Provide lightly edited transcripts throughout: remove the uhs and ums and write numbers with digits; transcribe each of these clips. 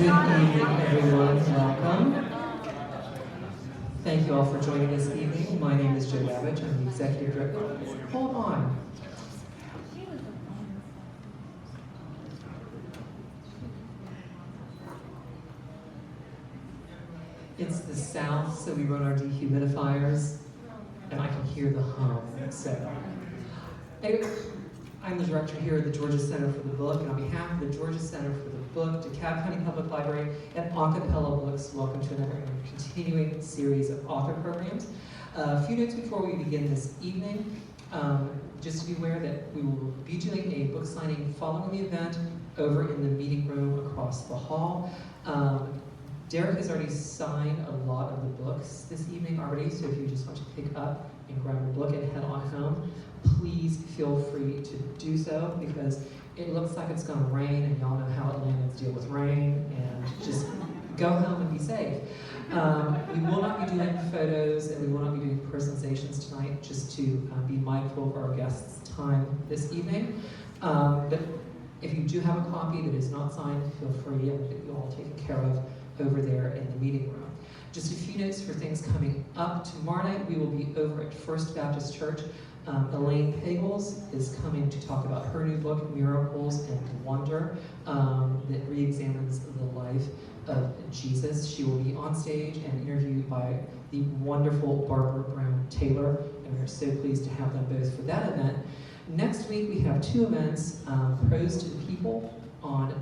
Good evening, everyone. Welcome. Thank you all for joining this evening. My name is Joe Babbage. I'm the executive director. Hold on. It's the South, so we run our dehumidifiers, and I can hear the hum. So, anyway, I'm the director here at the Georgia Center for the Book, and on behalf of the Georgia Center for the Book, DeKalb County Public Library, and Acapella Books, welcome to another continuing series of author programs. A few notes before we begin this evening. Just to be aware that we will be doing a book signing following the event over in the meeting room across the hall. Derek has already signed a lot of the books this evening already, so if you just want to pick up and grab a book and head on home, please feel free to do so, because it looks like it's going to rain, and y'all know how Atlanteans deal with rain, and just go home and be safe. We will not be doing photos, and we will not be doing personalizations tonight, just to be mindful of our guests' time this evening. But if you do have a copy that is not signed, feel free, and get you all taken care of over there in the meeting room. Just a few notes for things coming up. Tomorrow night we will be over at First Baptist Church. Elaine Pagels is coming to talk about her new book, Miracles and Wonder, that re-examines the life of Jesus. She will be on stage and interviewed by the wonderful Barbara Brown Taylor, and we're so pleased to have them both for that event. Next week we have two events, Prose to the People on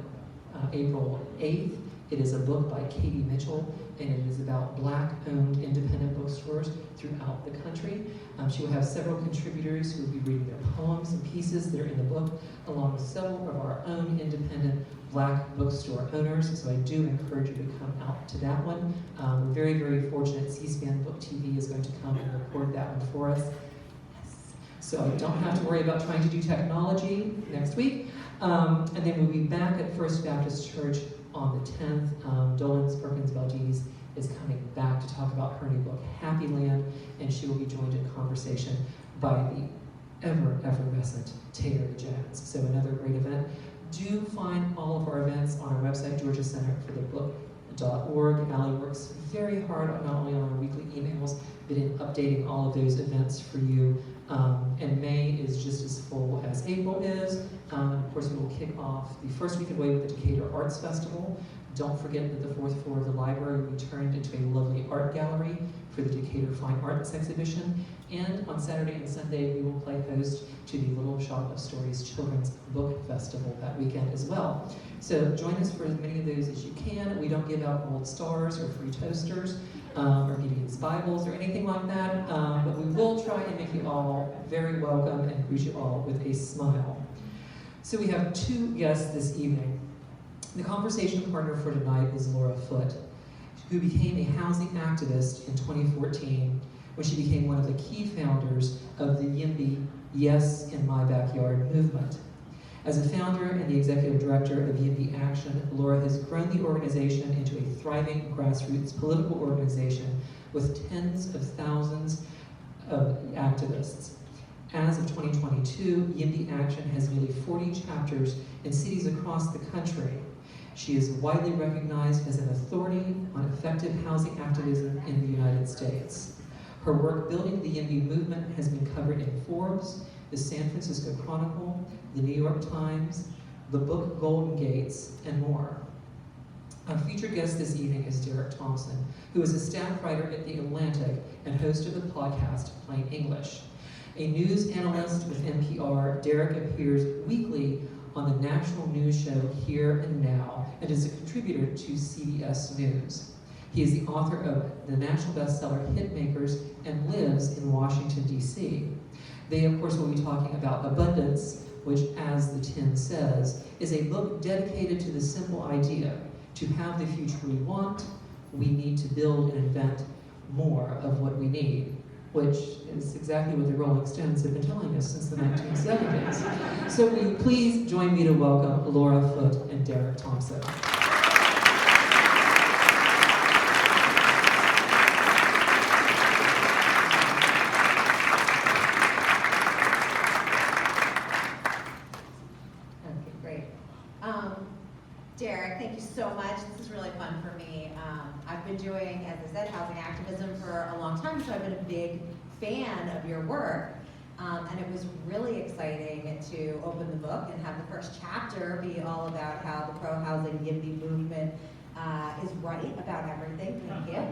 April 8th. It is a book by Katie Mitchell, and it is about Black-owned independent bookstores throughout the country. She will have several contributors who will be reading their poems and pieces that are in the book, along with several of our own independent Black bookstore owners. So I do encourage you to come out to that one. We're very, very fortunate C-SPAN Book TV is going to come and record that one for us. Yes. So I don't have to worry about trying to do technology next week. And then we'll be back at First Baptist Church on the 10th. Dolans Perkins Valdez is coming back to talk about her new book, Happy Land, and she will be joined in conversation by the effervescent Taylor Jones. So another great event. Do find all of our events on our website, georgiacenterforthebook.org. Allie works very hard, not only on our weekly emails, but in updating all of those events for you. And May is just as full as April is. Of course, we will kick off the first week of May with the Decatur Arts Festival. Don't forget that the fourth floor of the library will be turned into a lovely art gallery for the Decatur Fine Arts exhibition. And on Saturday and Sunday, we will play host to the Little Shop of Stories Children's Book Festival that weekend as well. So join us for as many of those as you can. We don't give out gold stars or free toasters, or Gideon's Bibles or anything like that, but we will try and make you all very welcome and greet you all with a smile. So we have two guests this evening. The conversation partner for tonight is Laura Foote, who became a housing activist in 2014 when she became one of the key founders of the YIMBY Yes in My Backyard movement. As a founder and the executive director of YIMBY Action, Laura has grown the organization into a thriving grassroots political organization with tens of thousands of activists. As of 2022, YIMBY Action has nearly 40 chapters in cities across the country. She is widely recognized as an authority on effective housing activism in the United States. Her work building the YIMBY movement has been covered in Forbes, the San Francisco Chronicle, the New York Times, the book Golden Gates, and more. Our featured guest this evening is Derek Thompson, who is a staff writer at The Atlantic and host of the podcast Plain English. A news analyst with NPR, Derek appears weekly on the national news show Here and Now and is a contributor to CBS News. He is the author of the national bestseller Hitmakers and lives in Washington, D.C. They, of course, will be talking about Abundance, which, as the tin says, is a book dedicated to the simple idea: to have the future we want, we need to build and invent more of what we need, which is exactly what the Rolling Stones have been telling us since the 1970s. So will you please join me to welcome Laura Foote and Derek Thompson. Derek, thank you so much. This is really fun for me. I've been doing, as I said, housing activism for a long time, so I've been a big fan of your work. And it was really exciting to open the book and have the first chapter be all about how the pro-housing YIMBY movement is right about everything. Thank you.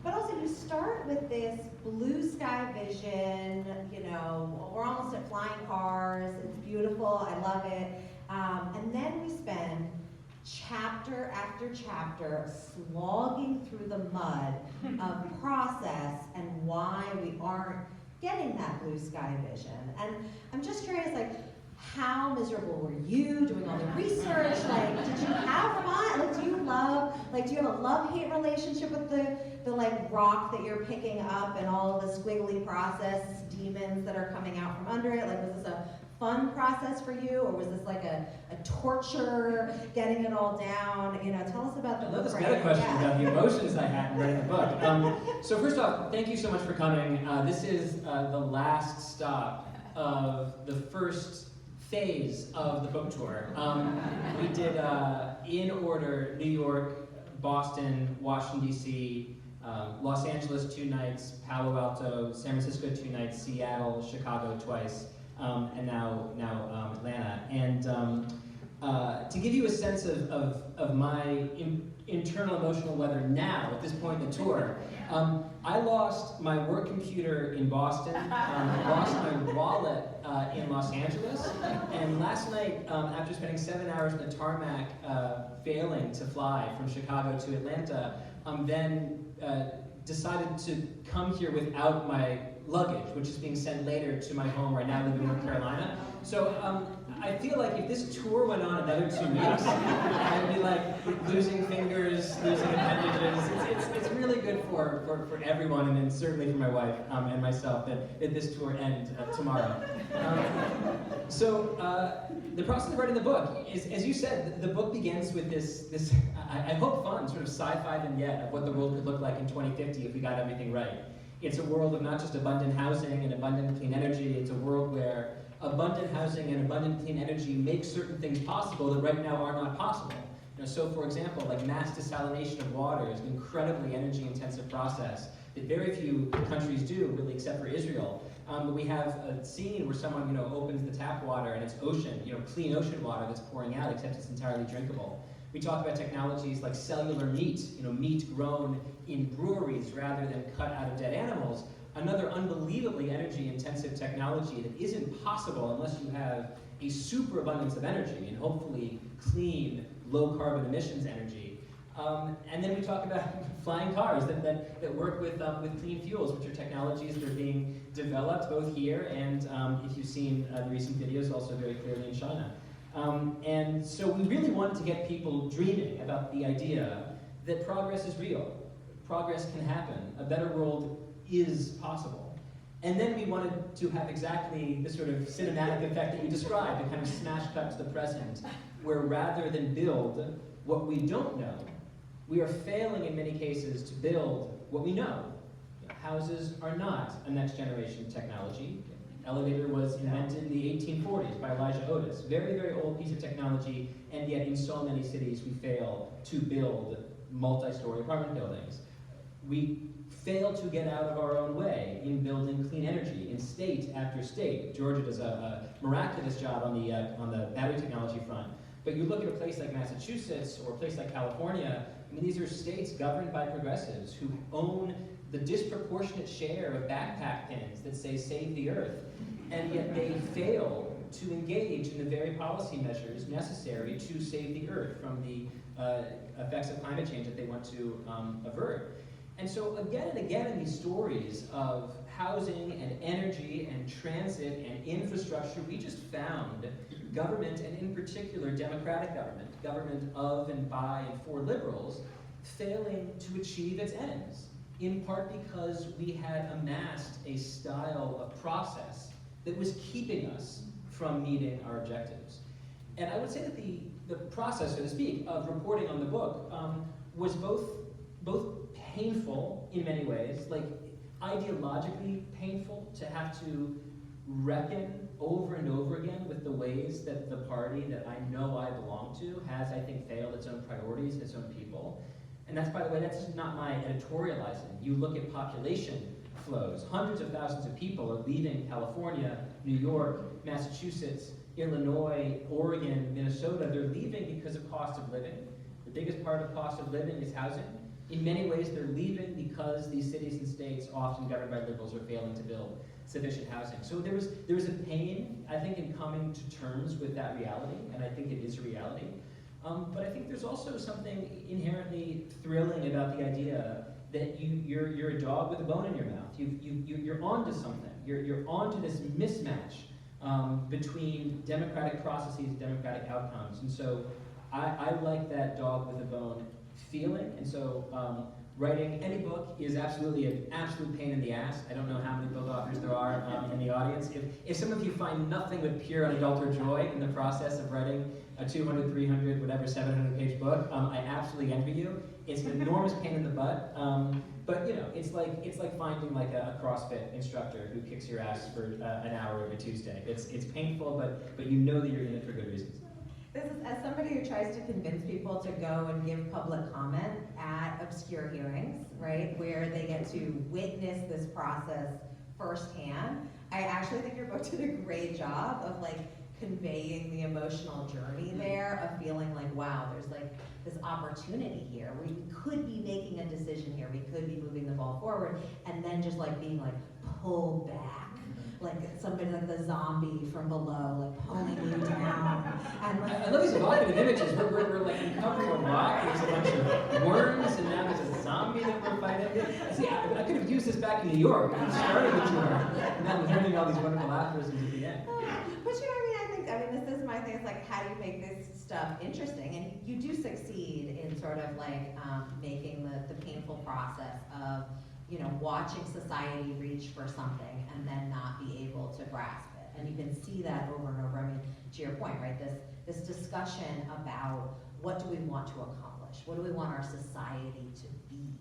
But also you start with this blue sky vision, you know, we're almost at flying cars, it's beautiful, I love it. And then we spend chapter after chapter slogging through the mud of process and why we aren't getting that blue sky vision. And I'm just curious, like, how miserable were you doing all the research? Like, did you have fun? Like, do you have a love-hate relationship with the like rock that you're picking up and all of the squiggly process demons that are coming out from under it? Like, was this a fun process for you, or was this like a torture, getting it all down? You know, tell us about the book. I love this meta question about the emotions I had in writing the book. So first off, thank you so much for coming. This is the last stop of the first phase of the book tour. We did, in order, New York, Boston, Washington, D.C., Los Angeles 2 nights, Palo Alto, San Francisco 2 nights, Seattle, Chicago twice, and now Atlanta. And to give you a sense of my internal emotional weather now, at this point in the tour, I lost my work computer in Boston, lost my wallet in Los Angeles, and last night, after spending 7 hours in the tarmac failing to fly from Chicago to Atlanta, then decided to come here without my luggage, which is being sent later to my home where I now live in North Carolina. So I feel like if this tour went on another 2 weeks, I'd be like losing fingers, losing appendages. It's really good for everyone, and then certainly for my wife and myself, that this tour end tomorrow. The process of writing the book is, as you said, the book begins with this I hope fun, sort of sci-fi vignette of what the world could look like in 2050 if we got everything right. It's a world of not just abundant housing and abundant clean energy, it's a world where abundant housing and abundant clean energy make certain things possible that right now are not possible. You know, so for example, like mass desalination of water is an incredibly energy-intensive process that very few countries do, really, except for Israel. But we have a scene where someone, you know, opens the tap water and it's ocean, you know, clean ocean water that's pouring out, except it's entirely drinkable. We talk about technologies like cellular meat, you know, meat grown in breweries rather than cut out of dead animals. Another unbelievably energy-intensive technology that isn't possible unless you have a superabundance of energy, and hopefully clean, low-carbon emissions energy. And then we talk about flying cars that work with clean fuels, which are technologies that are being developed both here and, if you've seen the recent videos, also very clearly in China. And so we really wanted to get people dreaming about the idea that progress is real. Progress can happen. A better world is possible. And then we wanted to have exactly the sort of cinematic effect that you described, a kind of smash cut to the present, where rather than build what we don't know, we are failing in many cases to build what we know. Houses are not a next generation technology. Elevator was invented in the 1840s by Elijah Otis. Very, very old piece of technology, and yet in so many cities we fail to build multi-story apartment buildings. We fail to get out of our own way in building clean energy in state after state. Georgia does a miraculous job on the battery technology front. But you look at a place like Massachusetts or a place like California, I mean, these are states governed by progressives who own the disproportionate share of backpack pins that say save the earth. And yet they fail to engage in the very policy measures necessary to save the earth from the effects of climate change that they want to avert. And so again and again in these stories of housing and energy and transit and infrastructure, we just found government, and in particular democratic government, government of and by and for liberals, failing to achieve its ends, in part because we had amassed a style of process that was keeping us from meeting our objectives. And I would say that the process, so to speak, of reporting on the book was both painful in many ways, like ideologically painful to have to reckon over and over again with the way ways that the party that I know I belong to has, I think, failed its own priorities, its own people. And that's, by the way, that's just not my editorializing. You look at population flows. Hundreds of thousands of people are leaving California, New York, Massachusetts, Illinois, Oregon, Minnesota. They're leaving because of cost of living. The biggest part of cost of living is housing. In many ways, they're leaving because these cities and states, often governed by liberals, are failing to build sufficient housing. So there was a pain, I think, in coming to terms with that reality, and I think it is a reality. But I think there's also something inherently thrilling about the idea that you're a dog with a bone in your mouth. You're onto something. You're onto this mismatch between democratic processes and democratic outcomes. And so I like that dog with a bone feeling. And so writing any book is absolutely an absolute pain in the ass. I don't know how many book authors there are in the audience. If some of you find nothing but pure unadulterated joy in the process of writing a 200, 300, whatever, 700-page book, I absolutely envy you. It's an enormous pain in the butt, but you know, it's like finding like a CrossFit instructor who kicks your ass for an hour every Tuesday. It's painful, but you know that you're in it for good reasons. This is, as somebody who tries to convince people to go and give public comment at obscure hearings, right, where they get to witness this process firsthand, I actually think your book did a great job of like conveying the emotional journey there of feeling like, wow, there's like this opportunity here. We could be making a decision here. We could be moving the ball forward, and then just like being like pulled back, like somebody like the zombie from below, like pulling you down. And like, I love these evocative images. We're like uncovering a rock, there's a bunch of worms, and now there's a zombie that we're fighting. See, I could have used this back in New York. I started with you, and then learning all these wonderful aphorisms at the end. but you know what I mean? This is my thing. It's like, how do you make this stuff interesting? And you do succeed in sort of like making the painful process of, you know, watching society reach for something and then not be able to grasp it. And you can see that over and over. I mean, to your point, right? This discussion about what do we want to accomplish? What do we want our society to be?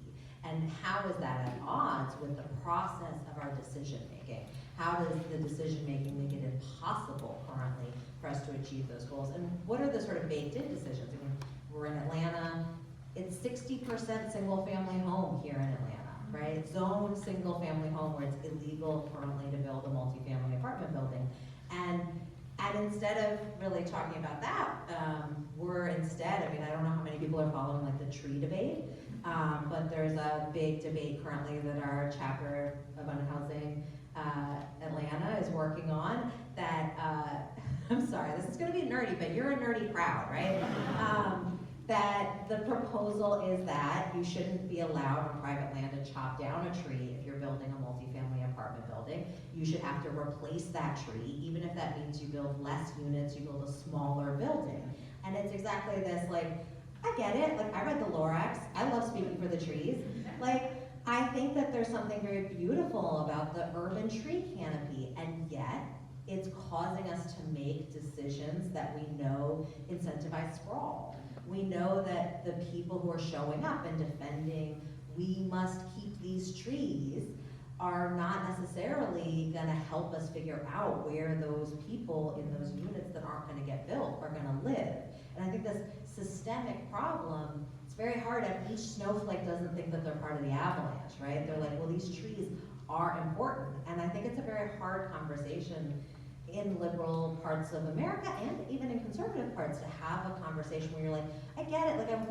And how is that at odds with the process of our decision making? How does the decision making make it impossible currently for us to achieve those goals? And what are the sort of baked in decisions? I mean, we're in Atlanta. It's 60% single family home here in Atlanta, right? Zone single family home where it's illegal currently to build a multifamily apartment building. And instead of really talking about that, we're instead, I mean, I don't know how many people are following like the tree debate, but there's a big debate currently that our chapter of Unhousing Atlanta is working on that, I'm sorry, this is gonna be nerdy, but you're a nerdy crowd, right? That the proposal is that you shouldn't be allowed on private land to chop down a tree if you're building a multifamily apartment building. You should have to replace that tree, even if that means you build less units, you build a smaller building. And it's exactly this, like, I get it, like I read the Lorax, I love speaking for the trees. Like, I think that there's something very beautiful about the urban tree canopy, and yet it's causing us to make decisions that we know incentivize sprawl. We know that the people who are showing up and defending, we must keep these trees, are not necessarily gonna help us figure out where those people in those units that aren't gonna get built are gonna live. And I think this systemic problem, it's very hard, and each snowflake doesn't think that they're part of the avalanche, right? They're like, well, these trees are important. And I think it's a very hard conversation in liberal parts of America and even in conservative parts to have a conversation where you're like, I get it, like I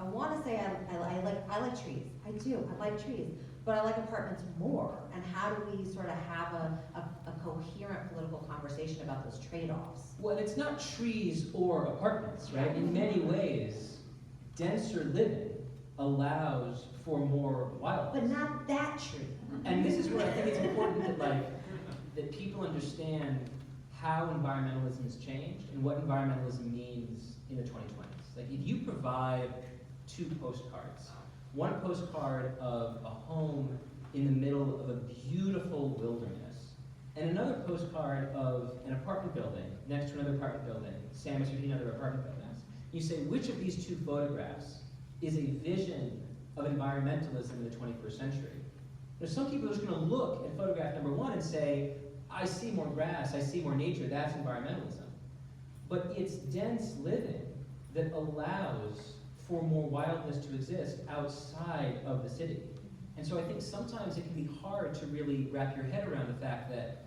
wanna say I like trees. I do, I like trees, but I like apartments more. And how do we sort of have a coherent political conversation about those trade-offs? Well, it's not trees or apartments, right? In many ways, denser living allows for more wildness. But not that tree. And this is where I think it's important that people understand how environmentalism has changed and what environmentalism means in the 2020s. Like, if you provide two postcards, one postcard of a home in the middle of a beautiful wilderness, and another postcard of an apartment building next to another apartment building, sandwiched between other apartment buildings, you say, which of these two photographs is a vision of environmentalism in the 21st century? There's some people who's going to look at photograph number one and say, I see more grass, I see more nature, that's environmentalism. but it's dense living that allows for more wildness to exist outside of the city. And so I think sometimes it can be hard to really wrap your head around the fact that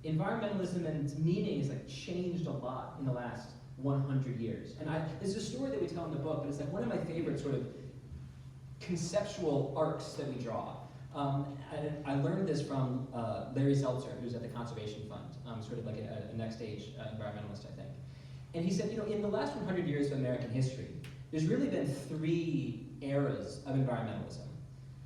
environmentalism and its meaning has like changed a lot in the last 100 years. And there's a story that we tell in the book, but it's like one of my favorite sort of conceptual arcs that we draw. I learned this from Larry Seltzer, who's at the Conservation Fund, sort of like a next stage environmentalist, I think. And he said, you know, in the last 100 years of American history, there's really been 3 eras of environmentalism.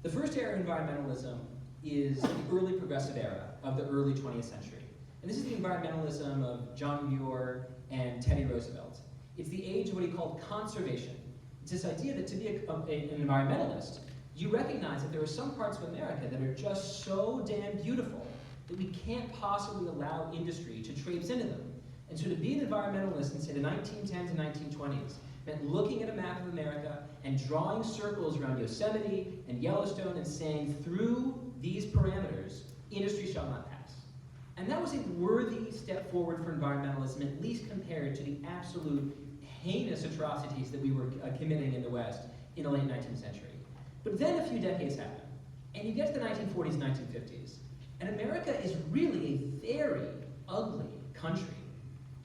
The first era of environmentalism is the early progressive era of the early 20th century. And this is the environmentalism of John Muir and Teddy Roosevelt. It's the age of what he called conservation. It's this idea that to be an environmentalist, you recognize that there are some parts of America that are just so damn beautiful that we can't possibly allow industry to traipse into them. And so to be an environmentalist in, say, the 1910s and 1920s meant looking at a map of America and drawing circles around Yosemite and Yellowstone and saying, through these parameters, industry shall not pass. And that was a worthy step forward for environmentalism, at least compared to the absolute heinous atrocities that we were committing in the West in the late 19th century. But then a few decades happen, and you get to the 1940s, 1950s, and America is really a very ugly country.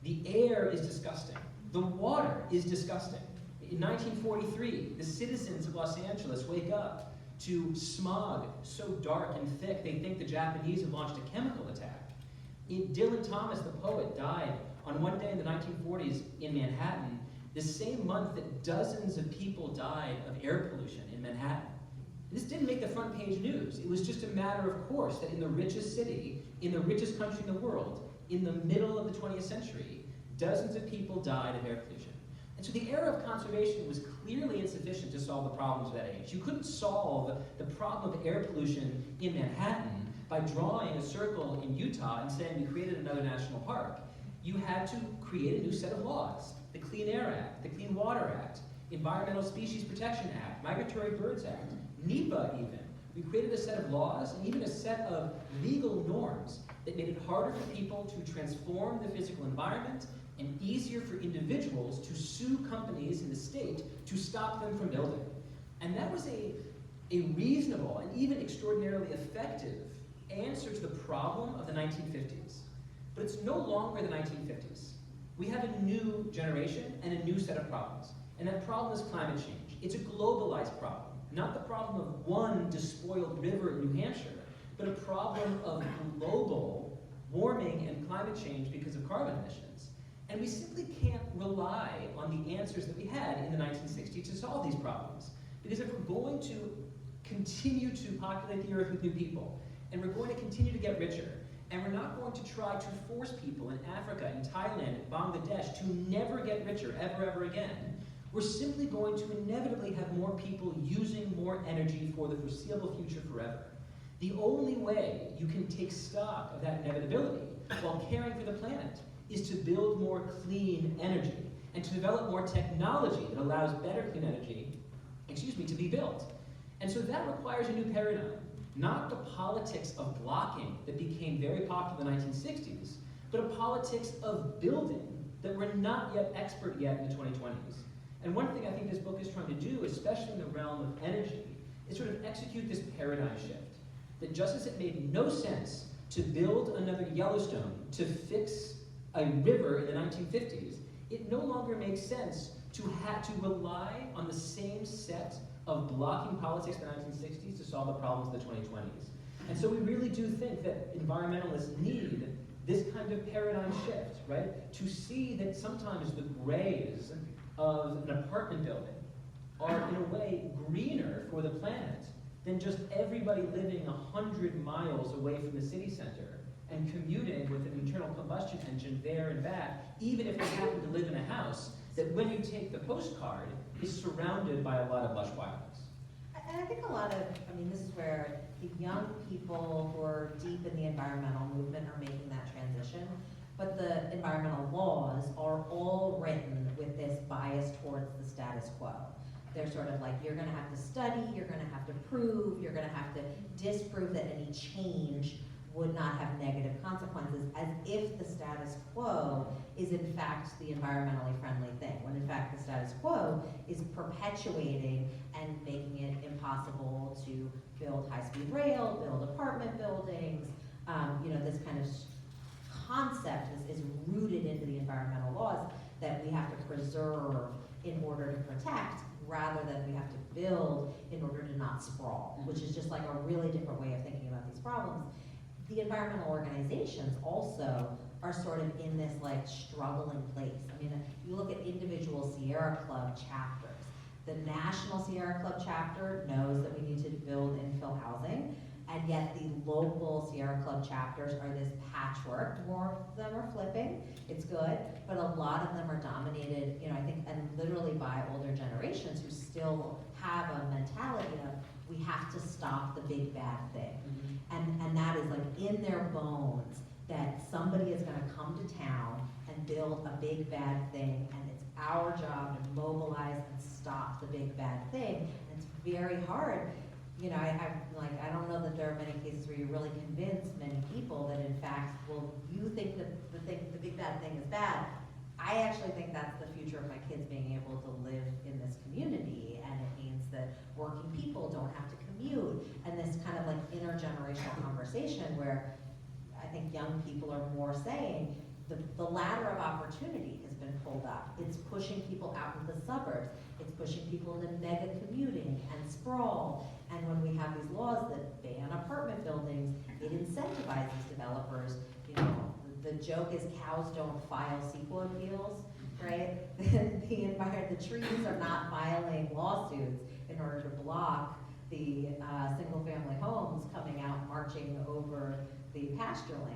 The air is disgusting. The water is disgusting. In 1943, the citizens of Los Angeles wake up to smog so dark and thick they think the Japanese have launched a chemical attack. Dylan Thomas, the poet, died on one day in the 1940s in Manhattan, the same month that dozens of people died of air pollution in Manhattan. This didn't make the front page news. It was just a matter of course that in the richest city, in the richest country in the world, in the middle of the 20th century, dozens of people died of air pollution. And so the era of conservation was clearly insufficient to solve the problems of that age. You couldn't solve the problem of air pollution in Manhattan by drawing a circle in Utah and saying we created another national park. You had to create a new set of laws. The Clean Air Act, the Clean Water Act, Environmental Species Protection Act, Migratory Birds Act, NEPA even. We created a set of laws and even a set of legal norms that made it harder for people to transform the physical environment and easier for individuals to sue companies in the state to stop them from building. And that was a reasonable and even extraordinarily effective answer to the problem of the 1950s. But it's no longer the 1950s. We have a new generation and a new set of problems. And that problem is climate change. It's a globalized problem, not the problem of one despoiled river in New Hampshire, but a problem of global warming and climate change because of carbon emissions. And we simply can't rely on the answers that we had in the 1960s to solve these problems. Because if we're going to continue to populate the earth with new people, and we're going to continue to get richer, and we're not going to try to force people in Africa, in Thailand, in Bangladesh to never get richer ever, ever again, we're simply going to inevitably have more people using more energy for the foreseeable future forever. The only way you can take stock of that inevitability while caring for the planet is to build more clean energy and to develop more technology that allows better clean energy, to be built. And so that requires a new paradigm. Not the politics of blocking that became very popular in the 1960s, but a politics of building that we're not yet expert yet in the 2020s. And one thing I think this book is trying to do, especially in the realm of energy, is sort of execute this paradigm shift. That just as it made no sense to build another Yellowstone to fix a river in the 1950s, it no longer makes sense to rely on the same set of blocking politics in the 1960s to solve the problems of the 2020s. And so we really do think that environmentalists need this kind of paradigm shift, right? To see that sometimes the grays of an apartment building are in a way greener for the planet than just everybody living 100 miles away from the city center and commuting with an internal combustion engine there and back, even if they happen to live in a house that when you take the postcard is surrounded by a lot of lush wildness. And I think this is where the young people who are deep in the environmental movement are making that transition. But the environmental laws are all written with this bias towards the status quo. They're sort of like, you're gonna have to study, you're gonna have to prove, you're gonna have to disprove that any change would not have negative consequences, as if the status quo is in fact the environmentally friendly thing, when in fact the status quo is perpetuating and making it impossible to build high-speed rail, build apartment buildings. This kind of concept is rooted into the environmental laws that we have to preserve in order to protect, rather than we have to build in order to not sprawl, which is just like a really different way of thinking about these problems. The environmental organizations also are sort of in this like struggling place. I mean, you look at individual Sierra Club chapters. The National Sierra Club chapter knows that we need to build infill housing, and yet the local Sierra Club chapters are this patchwork. More of them are flipping, it's good, but a lot of them are dominated, I think, and literally by older generations who still have a mentality of, we have to stop the big bad thing. And that is like in their bones, that somebody is gonna come to town and build a big bad thing, and it's our job to mobilize and stop the big bad thing. And it's very hard. I don't know that there are many cases where you really convince many people that in fact, well, you think that the big bad thing is bad. I actually think that's the future of my kids being able to live in this community, and it means that working people don't have to commute, and this kind of like intergenerational conversation where I think young people are more saying the ladder of opportunity has been pulled up. It's pushing people out into the suburbs. It's pushing people into mega commuting and sprawl. And when we have these laws that ban apartment buildings, it incentivizes developers. The joke is cows don't file CEQA appeals, right? The trees are not filing lawsuits in order to block the single-family homes coming out marching over the pasture land.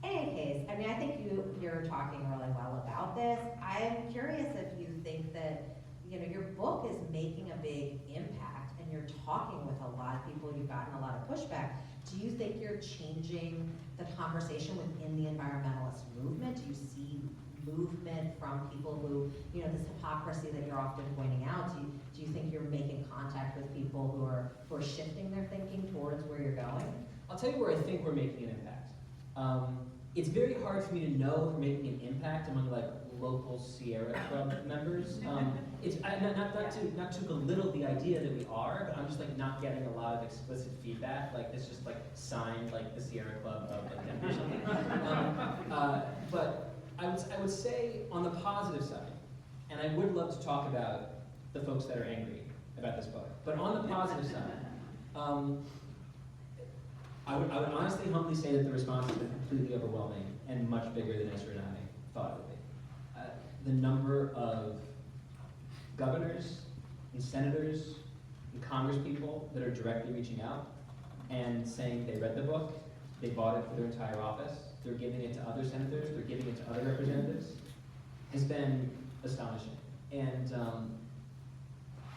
In any case, I think you're talking really well about this. I am curious if you think that your book is making a big impact, and you're talking with a lot of people. You've gotten a lot of pushback. Do you think you're changing the conversation within the environmentalist movement? Do you see movement from people who, this hypocrisy that you're often pointing out? Do you think you're making contact with people who are shifting their thinking towards where you're going? I'll tell you where I think we're making an impact. It's very hard for me to know if we're making an impact among like local Sierra Club members. Not to belittle the idea that we are, but I'm just like not getting a lot of explicit feedback. Like it's just like signed like the Sierra Club of like Denver or something. But I would say on the positive side, and I would love to talk about the folks that are angry about this book, but on the positive side, I would honestly, humbly say that the response has been completely overwhelming and much bigger than Ezra and I thought it would be. The number of governors and senators and congresspeople that are directly reaching out and saying they read the book, they bought it for their entire office, they're giving it to other senators, they're giving it to other representatives, has been astonishing. And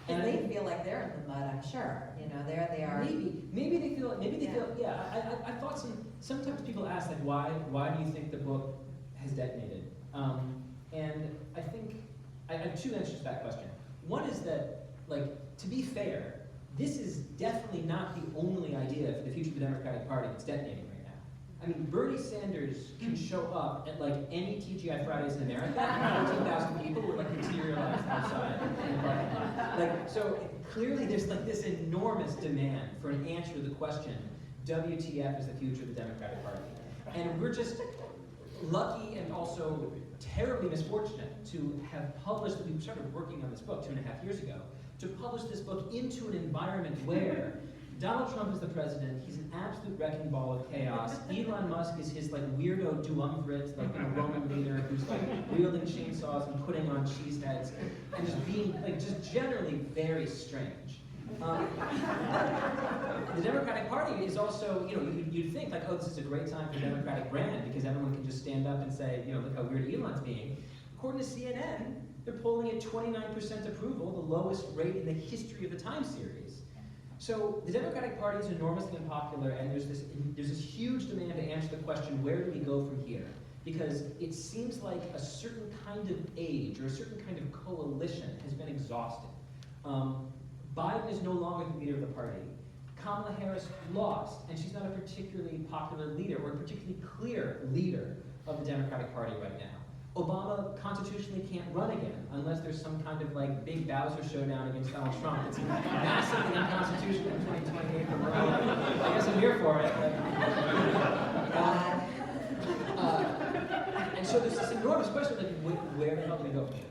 they feel like they're in the mud, I'm sure. There they are. Maybe they feel. Yeah, I thought sometimes people ask like, why do you think the book has detonated? And I think I have two answers to that question. One is that, like, to be fair, this is definitely not the only idea for the future of the Democratic Party that's detonating right now. I mean, Bernie Sanders can show up at like any TGI Fridays in America, and 14,000 people would like materialize outside in the parking lot. Like, so clearly there's like this enormous demand for an answer to the question, WTF is the future of the Democratic Party? And we're just lucky and also terribly misfortunate to have published, we started working on this book 2.5 years ago, to publish this book into an environment where Donald Trump is the president, he's an absolute wrecking ball of chaos. Elon Musk is his like weirdo duumvirate, like Roman leader who's like wielding chainsaws and putting on cheese heads and just being like just generally very strange. The Democratic Party is also, you'd think like, oh, this is a great time for the Democratic brand because everyone can just stand up and say, look how weird Elon's being. According to CNN, they're polling at 29% approval, the lowest rate in the history of the time series. So the Democratic Party is enormously unpopular, and there's this huge demand to answer the question, where do we go from here? Because it seems like a certain kind of age or a certain kind of coalition has been exhausted. Biden is no longer the leader of the party. Kamala Harris lost, and she's not a particularly popular leader or a particularly clear leader of the Democratic Party right now. Obama constitutionally can't run again unless there's some kind of like big Bowser showdown against Donald Trump. It's massively unconstitutional in 2028. I guess I'm here for it. And so there's this enormous question, like, where the hell do we go from here?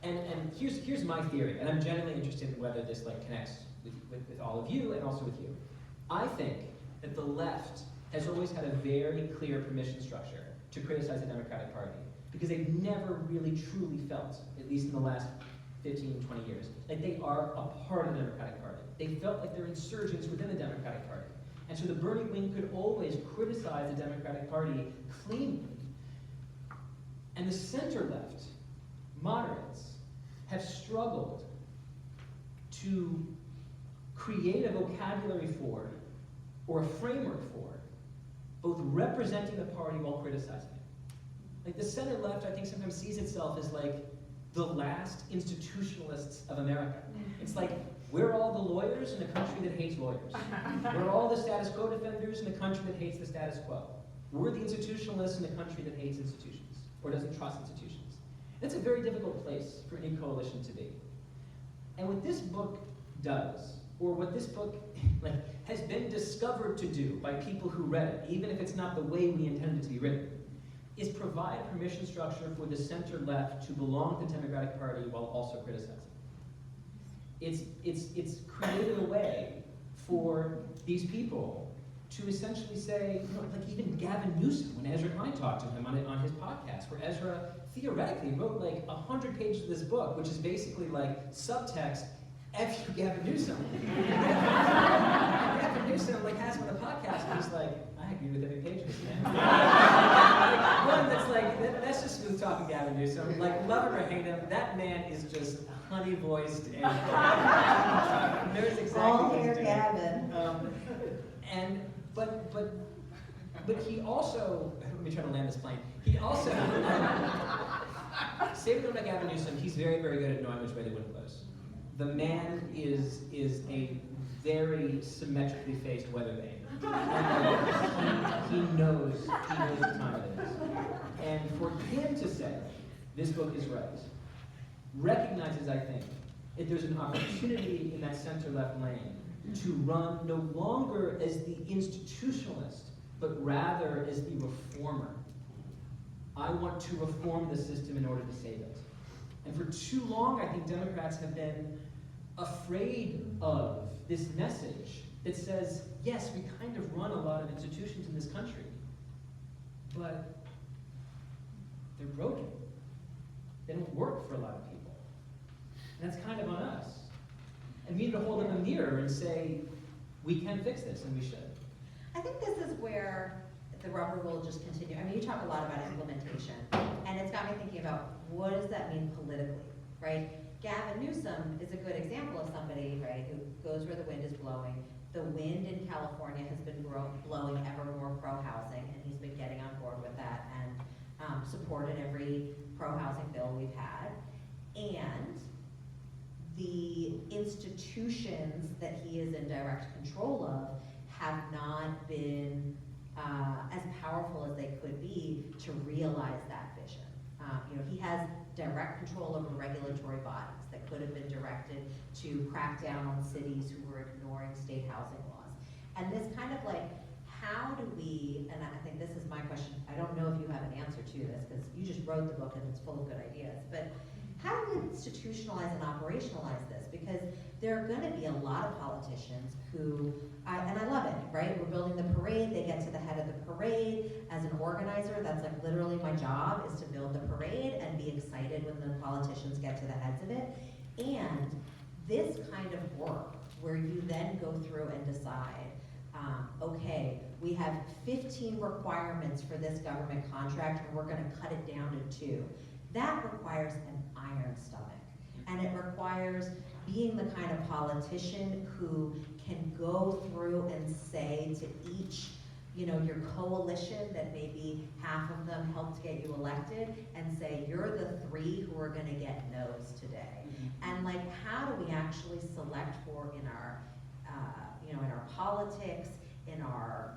And here's my theory, and I'm genuinely interested in whether this like connects with all of you and also with you. I think that the left has always had a very clear permission structure to criticize the Democratic Party, because they've never really truly felt, at least in the last 15, 20 years, like they are a part of the Democratic Party. They felt like they're insurgents within the Democratic Party. And so the Bernie wing could always criticize the Democratic Party cleanly. And the center left, moderates, have struggled to create a vocabulary for, or a framework for, both representing the party while criticizing it. Like the center left, I think, sometimes sees itself as like the last institutionalists of America. It's like, we're all the lawyers in a country that hates lawyers. We're all the status quo defenders in a country that hates the status quo. We're the institutionalists in a country that hates institutions, or doesn't trust institutions. It's a very difficult place for any coalition to be. And what this book does, or what this book like has been discovered to do by people who read it, even if it's not the way we intended it to be written, is provide a permission structure for the center left to belong to the Democratic Party while also criticizing. It's created a way for these people to essentially say, you know, like even Gavin Newsom, when Ezra Klein talked to him on his podcast, where Ezra theoretically wrote like 100 pages of this book, which is basically like subtext, F you, Gavin Newsom. Gavin Newsom like has him on the podcast, and he's like, I agree with every page of this, man. One that's like, that's just smooth talking Gavin Newsom. Like, love him or hate him, that man is just honey voiced and knows exactly all what here, he's doing. Gavin. But he also, let me try to land this plane. He also, say what about Gavin Newsom, he's very, very good at knowing which way the wind blows. The man is a very symmetrically faced weather vane. He knows what time it is. And for him to say, this book is right, recognizes, I think, that there's an opportunity in that center-left lane to run no longer as the institutionalist, but rather as the reformer. I want to reform the system in order to save it. And for too long, I think Democrats have been afraid of this message that says, yes, we kind of run a lot of institutions in this country, but they're broken. They don't work for a lot of people. And that's kind of on us. And we need to hold up a mirror and say, we can fix this, and we should. I think this is where the rubber will just continue. I mean, you talk a lot about implementation, and it's got me thinking about what does that mean politically, right? Gavin Newsom is a good example of somebody, right, who goes where the wind is blowing. The wind in California has been blowing ever more pro-housing, and he's been getting on board with that and supported every pro-housing bill we've had. And the institutions that he is in direct control of have not been as powerful as they could be to realize that vision. You know, he has direct control over regulatory bodies that could have been directed to crack down on cities who were ignoring state housing laws. And this kind of like, how do we, and I think this is my question, I don't know if you have an answer to this, because you just wrote the book and it's full of good ideas, but how do we institutionalize and operationalize this? Because there are going to be a lot of politicians who, and I love it, right? We're building the parade, they get to the head of the parade. As an organizer, that's like literally my job, is to build the parade and be excited when the politicians get to the heads of it. And this kind of work, where you then go through and decide, okay, we have 15 requirements for this government contract, and we're going to cut it down to 2. That requires an iron stomach. And it requires being the kind of politician who can go through and say to each, you know, your coalition that maybe half of them helped get you elected, and say, you're the 3 who are gonna get no's today. And like, how do we actually select for in our, in our politics, in our,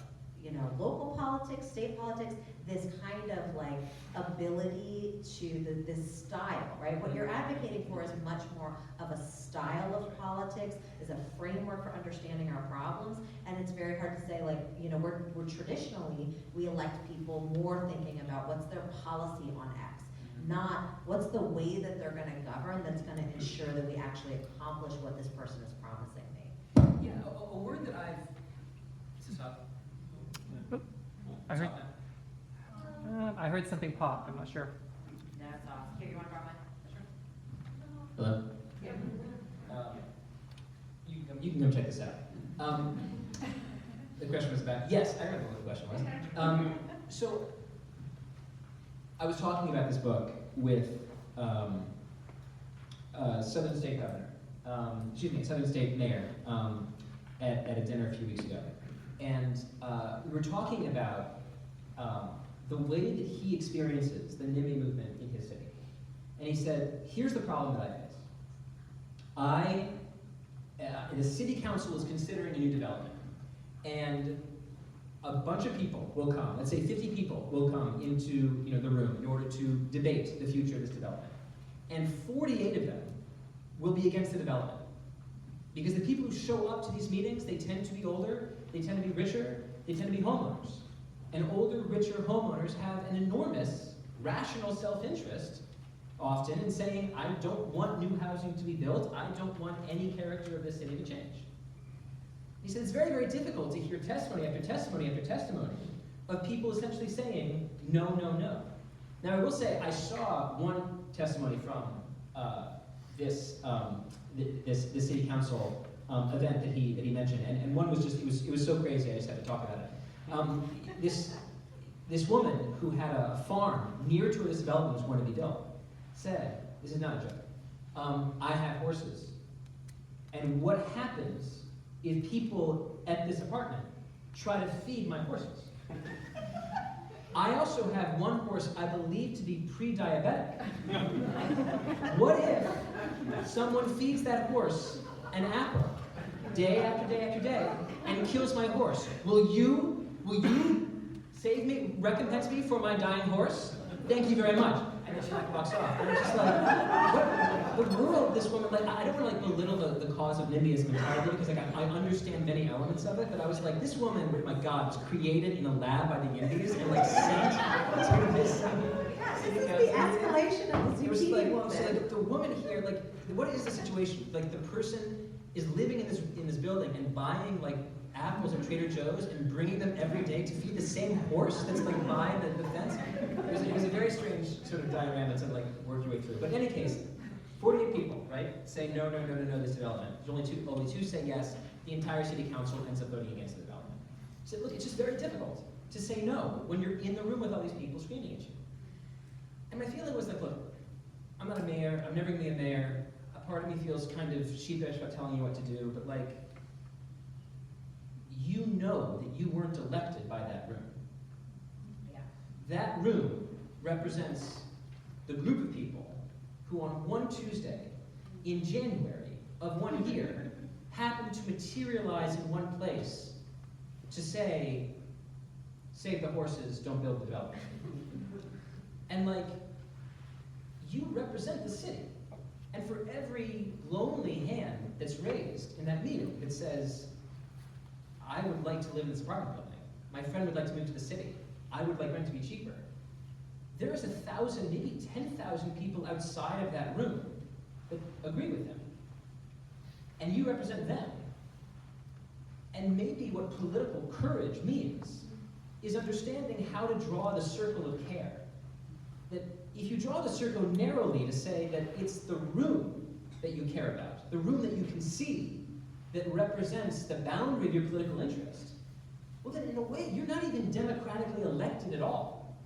local politics, state politics, this kind of like ability to this style, right? What you're advocating for is much more of a style of politics, is a framework for understanding our problems, and it's very hard to say like, we're traditionally, we elect people more thinking about what's their policy on X, not what's the way that they're gonna govern that's gonna ensure that we actually accomplish what this person is promising me. Yeah, a word that I've, is this up? I heard something pop. I'm not sure. No, it's off. Here, you wanna borrow mine? Hello? Yeah. You can go check this out. The question was about, yes, I remember what the question was. So, I was talking about this book with Southern State Governor, Southern State Mayor at a dinner a few weeks ago. And we were talking about the way that he experiences the NIMBY movement in his city. And he said, here's the problem that I face. The city council is considering a new development. And a bunch of people will come, let's say 50 people will come into the room in order to debate the future of this development. And 48 of them will be against the development. Because the people who show up to these meetings, they tend to be older, they tend to be richer, they tend to be homeowners. And older, richer homeowners have an enormous, rational self-interest, often, in saying, I don't want new housing to be built, I don't want any character of this city to change. He said it's very, very difficult to hear testimony after testimony after testimony of people essentially saying, no, no, no. Now I will say, I saw one testimony from this city council event that he mentioned, and one was just, it was so crazy, I just had to talk about it. This woman who had a farm near to where this development was going to be built said, this is not a joke, I have horses, and what happens if people at this apartment try to feed my horses? I also have one horse I believe to be pre-diabetic. What if someone feeds that horse an apple day after day after day and kills my horse? Will you save me, recompense me for my dying horse? Thank you very much. And then she walks off. And it's just like, what the world, this woman, I don't want to belittle the cause of NIMBYism entirely, because I understand many elements of it, but I was like, this woman, my God, was created in a lab by the YIMBYs and sent to this. This is the escalation of the zucchini woman. So the woman here, what is the situation? The person is living in this building and buying apples at Trader Joe's and bringing them every day to feed the same horse that's by the fence. It was a very strange sort of diagram to work your way through. But in any case, 48 people, right, say no, no, no, no, no, this development. There's only two say yes. The entire city council ends up voting against the development. So look, it's just very difficult to say no when you're in the room with all these people screaming at you. And my feeling was look, I'm not a mayor, I'm never gonna be a mayor. A part of me feels kind of sheepish about telling you what to do, but you know that you weren't elected by that room. Yeah. That room represents the group of people who on one Tuesday in January of one year happened to materialize in one place to say, save the horses, don't build the development. And you represent the city. And for every lonely hand that's raised in that meeting that says, I would like to live in this apartment building. My friend would like to move to the city. I would like rent to be cheaper. There is 1,000, maybe 10,000 people outside of that room that agree with him. And you represent them. And maybe what political courage means is understanding how to draw the circle of care. That if you draw the circle narrowly to say that it's the room that you care about, the room that you can see, that represents the boundary of your political interest, well then in a way, you're not even democratically elected at all.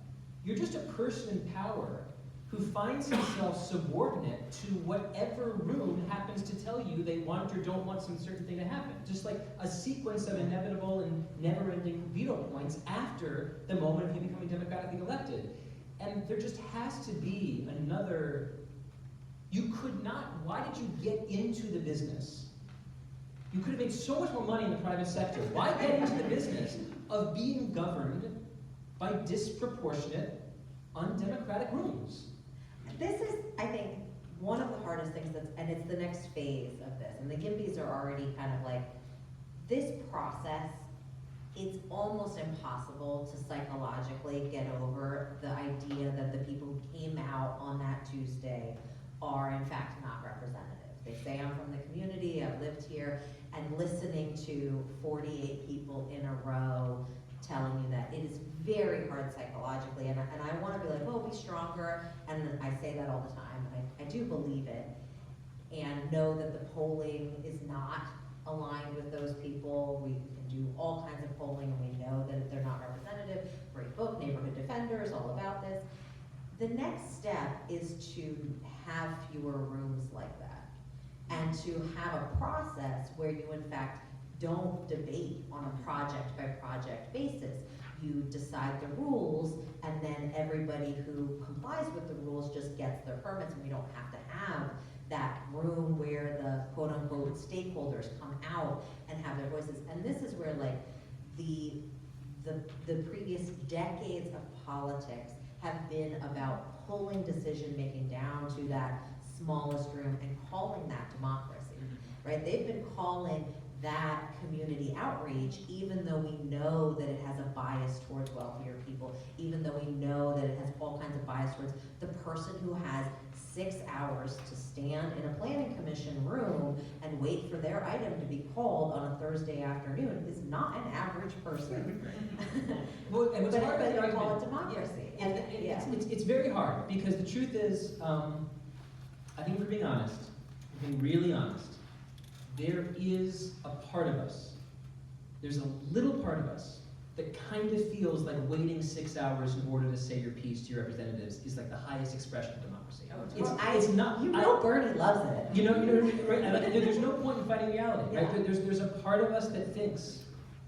You're just a person in power who finds himself subordinate to whatever room happens to tell you they want or don't want some certain thing to happen. Just like a sequence of inevitable and never-ending veto points after the moment of him becoming democratically elected. And there just has to be another, you could not, why did you get into the business? You could have made so much more money in the private sector. Why get into the business of being governed by disproportionate, undemocratic rooms? This is, I think, one of the hardest things and it's the next phase of this. And the YIMBYs are already kind of like, this process, it's almost impossible to psychologically get over the idea that the people who came out on that Tuesday are in fact not representative. They say, I'm from the community, I've lived here, and listening to 48 people in a row telling you that, it is very hard psychologically, and I want to be like, well, be stronger, and I say that all the time. I do believe it, and know that the polling is not aligned with those people. We can do all kinds of polling, and we know that they're not representative. Great book, Neighborhood Defenders, all about this. The next step is to have fewer rooms like that, and to have a process where you, in fact, don't debate on a project-by-project basis. You decide the rules, and then everybody who complies with the rules just gets their permits, and we don't have to have that room where the quote-unquote stakeholders come out and have their voices. And this is where, like, the previous decades of politics have been about pulling decision-making down to that smallest room and calling that democracy, right? They've been calling that community outreach, even though we know that it has a bias towards wealthier people, even though we know that it has all kinds of bias towards the person who has 6 hours to stand in a planning commission room and wait for their item to be called on a Thursday afternoon is not an average person. Well, and what's hard about the they call argument, it democracy. yeah, it's very hard, because the truth is, I think if we're being honest, if we're being really honest, there is a part of us, there's a little part of us that kind of feels like waiting 6 hours in order to say your piece to your representatives is like the highest expression of democracy. It's not. You know, Bernie loves it. You know, right? Like, there's no point in fighting reality, right? Yeah. There's a part of us that thinks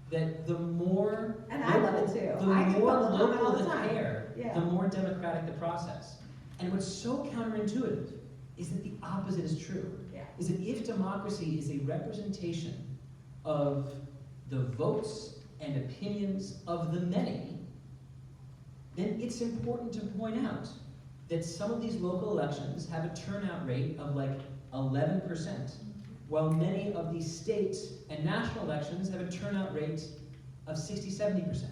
that the more And I love it too. the I do more public comment all local the the time. care, Yeah. the more democratic the process. And what's so counterintuitive is that the opposite is true. Yeah. Is that if democracy is a representation of the votes and opinions of the many, then it's important to point out that some of these local elections have a turnout rate of like 11%, while many of the state and national elections have a turnout rate of 60-70%.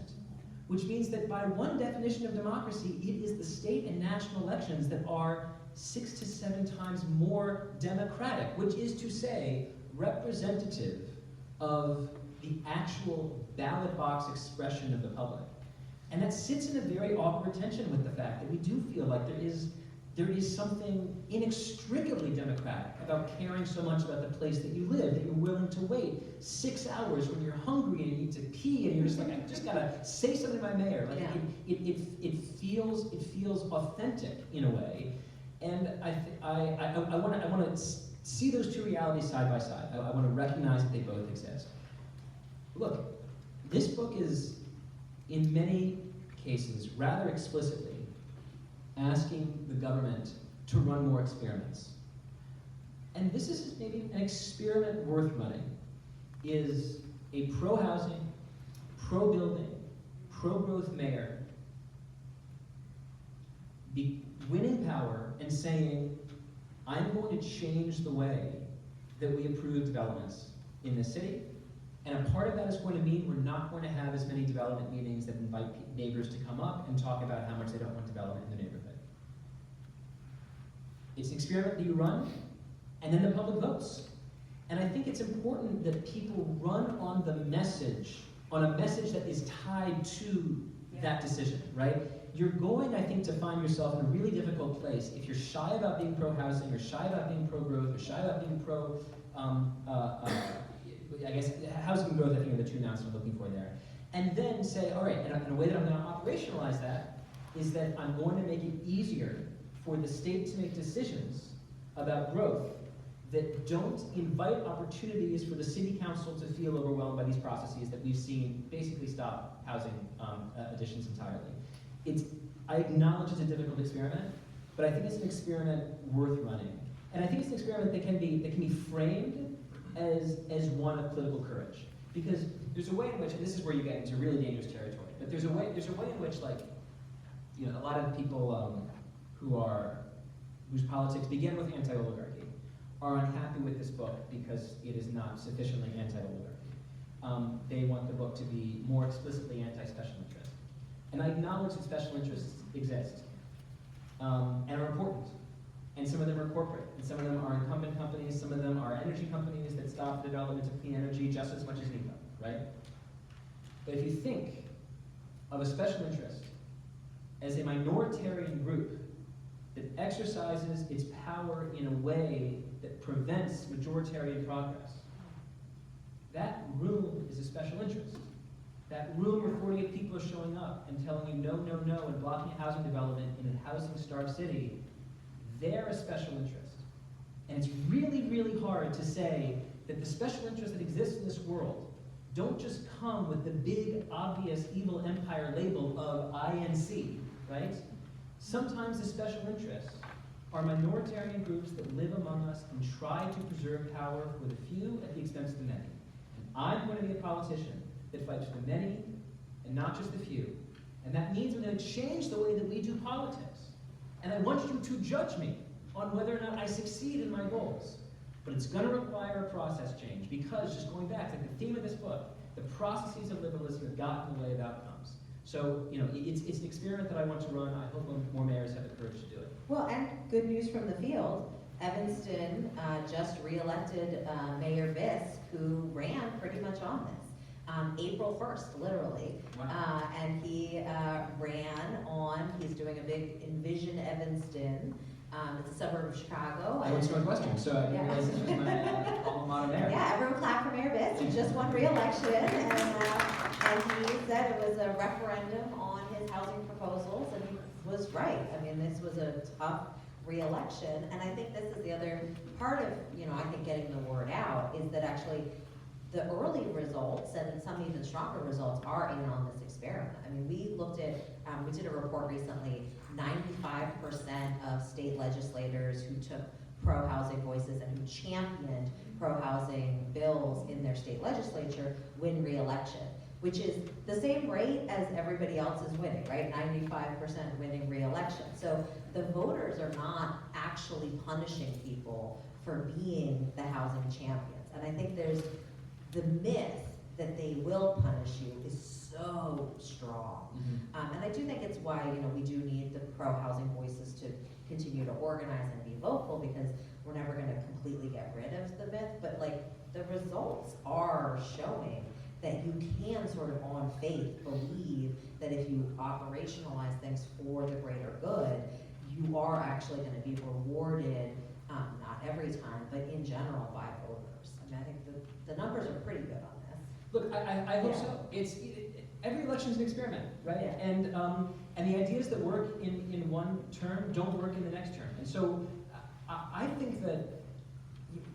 Which means that by one definition of democracy, it is the state and national elections that are 6 to 7 times more democratic, which is to say, representative of the actual ballot box expression of the public. And that sits in a very awkward tension with the fact that we do feel like there is something inextricably democratic about caring so much about the place that you live, that you're willing to wait 6 hours when you're hungry and you need to pee and you're just like, I just gotta say something to my mayor. Like, Yeah. it feels authentic in a way. And I want to see those two realities side by side. I want to recognize that they both exist. Look, this book is, in many cases, rather explicitly asking the government to run more experiments. And this is maybe an experiment worth running, is a pro-housing, pro-building, pro-growth mayor winning power and saying, I'm going to change the way that we approve developments in this city, and a part of that is going to mean we're not going to have as many development meetings that invite neighbors to come up and talk about how much they don't want development in the neighborhood. It's an experiment that you run, and then the public votes. And I think it's important that people run on the message, on a message that is tied to that decision, right? You're going, I think, to find yourself in a really difficult place if you're shy about being pro-housing, or shy about being pro-growth, or shy about being I guess housing growth, I think, are the two nouns I'm looking for there. And then say, all right, and a way that I'm going to operationalize that is that I'm going to make it easier for the state to make decisions about growth that don't invite opportunities for the city council to feel overwhelmed by these processes that we've seen basically stop housing additions entirely. I acknowledge it's a difficult experiment, but I think it's an experiment worth running. And I think it's an experiment that can be framed as one of political courage. Because there's a way in which, and this is where you get into really dangerous territory, but there's a way in which, like, you know, a lot of people whose politics begin with anti-oligarchy are unhappy with this book because it is not sufficiently anti-oligarchy. They want the book to be more explicitly anti-special interest. And I acknowledge that special interests exist and are important. And some of them are corporate, and some of them are incumbent companies, some of them are energy companies that stop the development of clean energy just as much as NEPA, right? But if you think of a special interest as a minoritarian group that exercises its power in a way that prevents majoritarian progress, that room is a special interest. That room where 48 people are showing up and telling you no, no, no, and blocking housing development in a housing-starved city, they're a special interest. And it's really, really hard to say that the special interests that exist in this world don't just come with the big, obvious evil empire label of INC, right? Sometimes the special interests are minoritarian groups that live among us and try to preserve power for the few at the expense of the many. And I'm going to be a politician that fights for the many and not just the few. And that means we're going to change the way that we do politics. And I want you to judge me on whether or not I succeed in my goals. But it's going to require a process change because, just going back to the theme of this book, the processes of liberalism have gotten in the way of outcomes. So, you know, it's an experiment that I want to run. I hope more mayors have the courage to do it. Well, and good news from the field. Evanston just re-elected Mayor Bisk, who ran pretty much on this. April 1st, literally. Wow. And he ran on, he's doing a big Envision Evanston. It's a suburb of Chicago. I went to Northwestern, so I didn't Yeah. realize this was my alma mater there. Yeah, everyone clapped for Mayor Bisk. He just won re-election, and he said it was a referendum on his housing proposals, and he was right. I mean, this was a tough re-election, and I think this is the other part of, you know, I think getting the word out is that actually the early results and some even stronger results are in on this experiment. I mean, we looked at, we did a report recently, 95% of state legislators who took pro-housing voices and who championed pro-housing bills in their state legislature win re-election, which is the same rate as everybody else is winning, right? 95% winning re-election. So the voters are not actually punishing people for being the housing champions. And I think there's the myth that they will punish you is so strong. Mm-hmm. And I do think it's why, you know, we do need the pro-housing voices to continue to organize and be vocal, because we're never going to completely get rid of the myth, but like the results are showing that you can sort of on faith believe that if you operationalize things for the greater good, you are actually going to be rewarded, not every time, but in general by voters. I mean, I think the numbers are pretty good on this. Look, I hope Yeah. so. Every election is an experiment, right? Yeah. And the ideas that work in one term don't work in the next term. And so I think that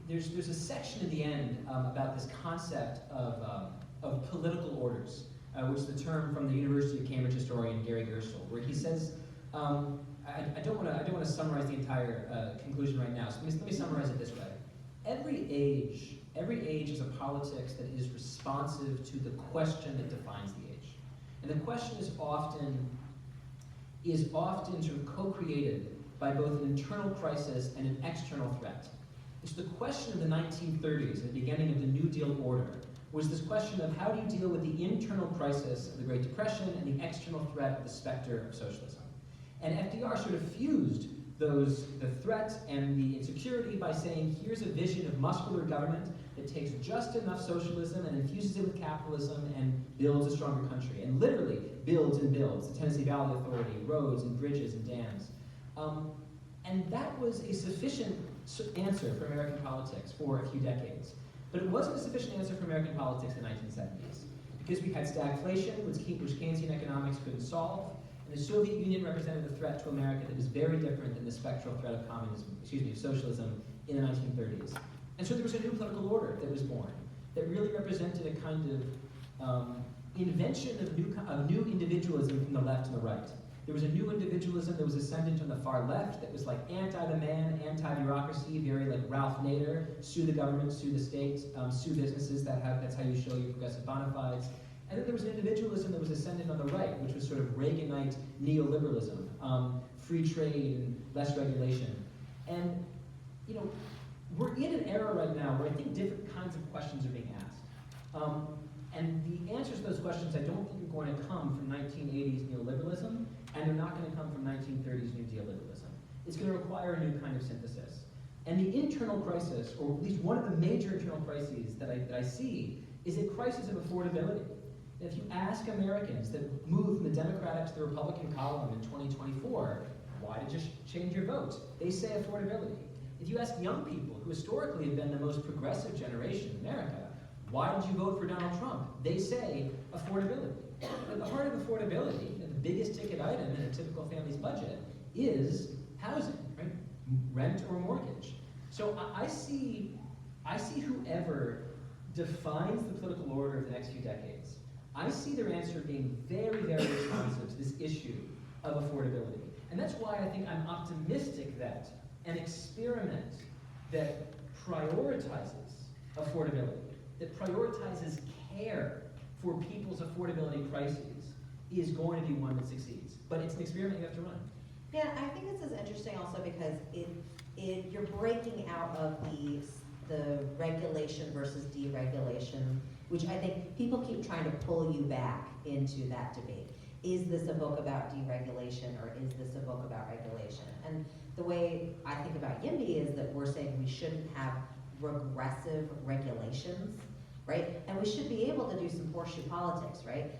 there's a section in the end about this concept of political orders, which is the term from the University of Cambridge historian Gary Gerstle, where he says, I don't want to summarize the entire conclusion right now. So let me summarize it this way: every age is a politics that is responsive to the question that defines the age. And the question is often sort of co-created by both an internal crisis and an external threat. It's the question of the 1930s, at the beginning of the New Deal order, was this question of how do you deal with the internal crisis of the Great Depression and the external threat of the specter of socialism. And FDR sort of fused the threat and the insecurity by saying, here's a vision of muscular government that takes just enough socialism and infuses it with capitalism and builds a stronger country, and literally builds and builds the Tennessee Valley Authority, roads and bridges and dams. And that was a sufficient answer for American politics for a few decades. But it wasn't a sufficient answer for American politics in the 1970s, because we had stagflation, which Keynesian economics couldn't solve, and the Soviet Union represented a threat to America that was very different than the spectral threat of socialism in the 1930s. And so there was a new political order that was born that really represented a kind of invention of new individualism from the left and the right. There was a new individualism that was ascendant on the far left that was like anti the man, anti-bureaucracy, very like Ralph Nader, sue the government, sue the state, sue businesses, that's how you show your progressive bona fides. And then there was an individualism that was ascendant on the right, which was sort of Reaganite neoliberalism, free trade and less regulation. And, you know, we're in an era right now where I think different kinds of questions are being asked. And the answers to those questions I don't think are going to come from 1980s neoliberalism, and they're not going to come from 1930s New Deal liberalism. It's going to require a new kind of synthesis. And the internal crisis, or at least one of the major internal crises that I see, is a crisis of affordability. If you ask Americans that move from the Democratic to the Republican column in 2024, why did you change your vote? They say affordability. If you ask young people, who historically have been the most progressive generation in America, why did you vote for Donald Trump? They say affordability. At the heart of affordability, the biggest ticket item in a typical family's budget is housing, right? Rent or mortgage. So I see whoever defines the political order of the next few decades, I see their answer being very, very responsive to this issue of affordability. And that's why I think I'm optimistic that an experiment that prioritizes affordability, that prioritizes care for people's affordability crises, is going to be one that succeeds. But it's an experiment you have to run. Yeah, I think this is interesting also because you're breaking out of the regulation versus deregulation, which I think people keep trying to pull you back into that debate. Is this a book about deregulation or is this a book about regulation? And the way I think about YIMBY is that we're saying we shouldn't have regressive regulations, right? And we should be able to do some horseshoe politics, right?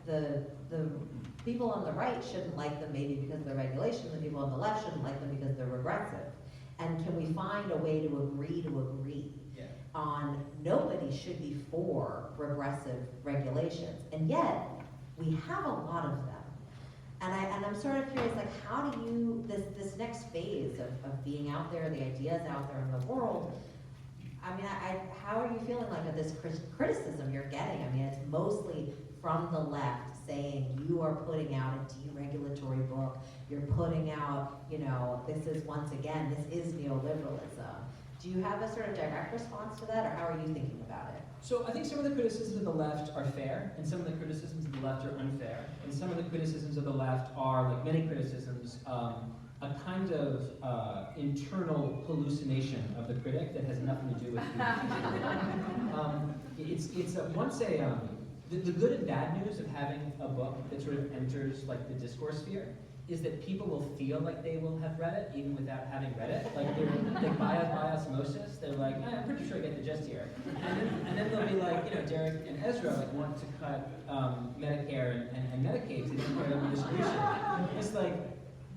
The people on the right shouldn't like them maybe because of the regulation, the people on the left shouldn't like them because they're regressive. And can we find a way to agree on nobody should be for regressive regulations, and yet we have a lot of them. And I'm sort of curious, like, how do you, this next phase of being out there, the ideas out there in the world, I mean, how are you feeling like of this criticism you're getting? I mean, it's mostly from the left saying you are putting out a deregulatory book, you're putting out, you know, this is once again, this is neoliberalism. Do you have a sort of direct response to that, or how are you thinking about it? So I think some of the criticisms of the left are fair, and some of the criticisms of the left are unfair. And some of the criticisms of the left are, like many criticisms, a kind of internal hallucination of the critic that has nothing to do with the good and bad news of having a book that sort of enters like the discourse sphere is that people will feel like they will have read it even without having read it. Like they're by osmosis. They're like, I'm pretty sure I get the gist here. And then they'll be like, you know, Derek and Ezra like want to cut Medicare and Medicaid to the distribution. It's like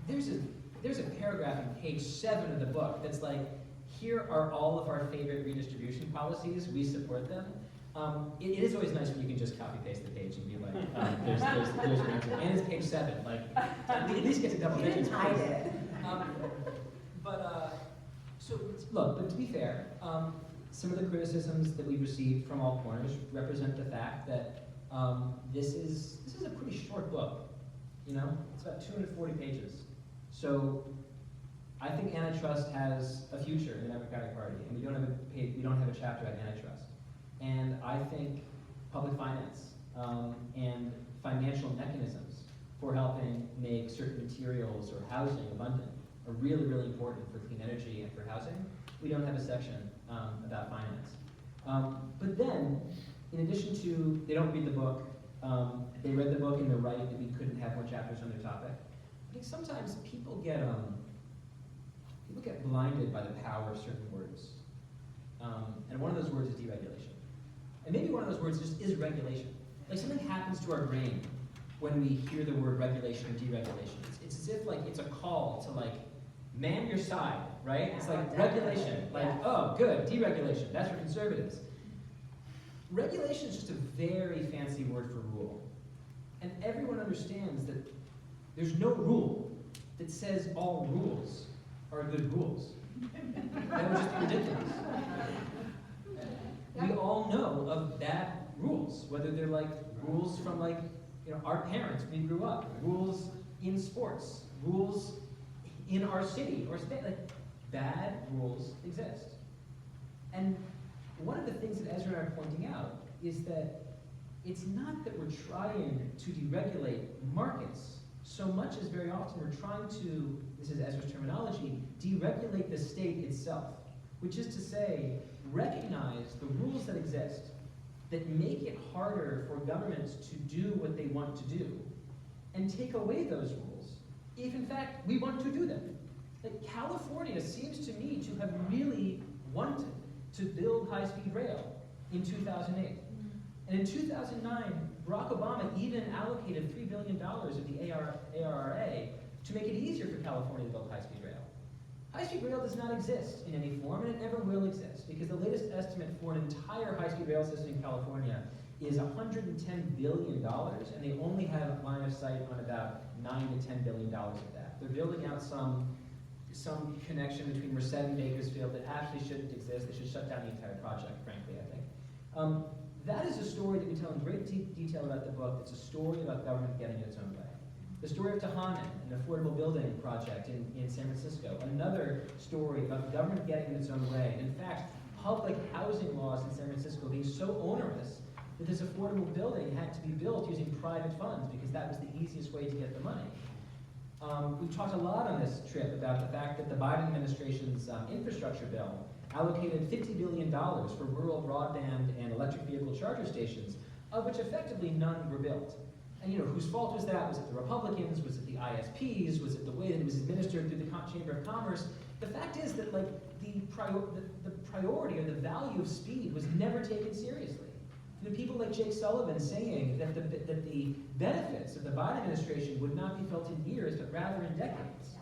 there's a paragraph on page 7 of the book that's like, here are all of our favorite redistribution policies. We support them. It is always nice when you can just copy paste the page and be like, there's an answer. And it's page 7. Like, at least get to double digits. I did. So look, but to be fair, some of the criticisms that we've received from all corners represent the fact that this is a pretty short book. You know, it's about 240 pages. So I think antitrust has a future in the Democratic Party, and we don't have a chapter on antitrust. And I think public finance and financial mechanisms for helping make certain materials or housing abundant are really, really important for clean energy and for housing. We don't have a section about finance. But then, in addition to, they don't read the book, they read the book and they're right that we couldn't have more chapters on their topic. I think sometimes people get blinded by the power of certain words. And one of those words is deregulation. And maybe one of those words just is regulation. Like something happens to our brain when we hear the word regulation or deregulation. It's as if like it's a call to like man your side, right? It's like regulation, like, oh, good, deregulation, that's for conservatives. Regulation is just a very fancy word for rule. And everyone understands that there's no rule that says all rules are good rules. That would just be ridiculous. We all know of bad rules, whether they're like rules from like, you know, our parents when we grew up, rules in sports, rules in our city or state. Like, bad rules exist. And one of the things that Ezra and I are pointing out is that it's not that we're trying to deregulate markets so much as very often we're trying to, this is Ezra's terminology, deregulate the state itself, which is to say, recognize the rules that exist that make it harder for governments to do what they want to do, and take away those rules if in fact we want to do them. Like, California seems to me to have really wanted to build high-speed rail in 2008. And in 2009, Barack Obama even allocated $3 billion of the ARRA to make it easier for California to build high-speed rail. High-speed rail does not exist in any form, and it never will exist, because the latest estimate for an entire high-speed rail system in California is $110 billion, and they only have line of sight on about $9 to $10 billion of that. They're building out some connection between Merced and Bakersfield that actually shouldn't exist. They should shut down the entire project, frankly, I think. That is a story that we tell in great detail about the book. It's a story about government getting its own way. The story of Tahanan, an affordable building project in San Francisco. Another story about government getting its own way. And in fact, public housing laws in San Francisco being so onerous that this affordable building had to be built using private funds because that was the easiest way to get the money. We've talked a lot on this trip about the fact that the Biden administration's infrastructure bill allocated $50 billion for rural broadband and electric vehicle charger stations, of which effectively none were built. And whose fault was that? Was it the Republicans? Was it the ISPs? Was it the way that it was administered through the Chamber of Commerce? The fact is that the priority or the value of speed was never taken seriously. The people like Jake Sullivan saying that the benefits of the Biden administration would not be felt in years, but rather in decades.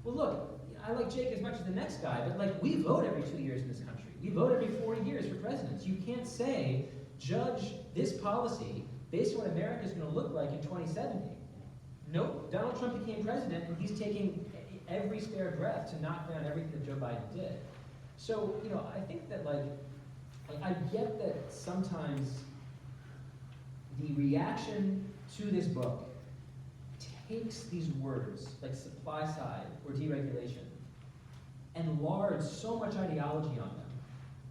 Well, look, I like Jake as much as the next guy, but we vote every 2 years in this country. We vote every 40 years for presidents. You can't say, judge this policy based on what America is going to look like in 2070. Nope, Donald Trump became president, and he's taking every spare breath to knock down everything that Joe Biden did. So, I think that I get that sometimes the reaction to this book takes these words, like supply side or deregulation, and lards so much ideology on them.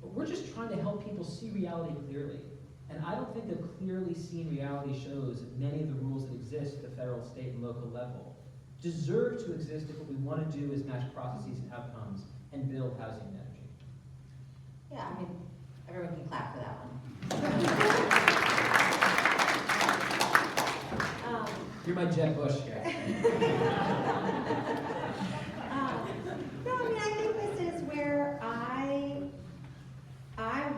But we're just trying to help people see reality clearly. And I don't think that clearly seen reality shows that many of the rules that exist at the federal, state, and local level deserve to exist if what we want to do is match processes and outcomes and build housing and energy. Yeah, I mean, everyone can clap for that one. You're my Jeb Bush here. No, I mean, I think this is where I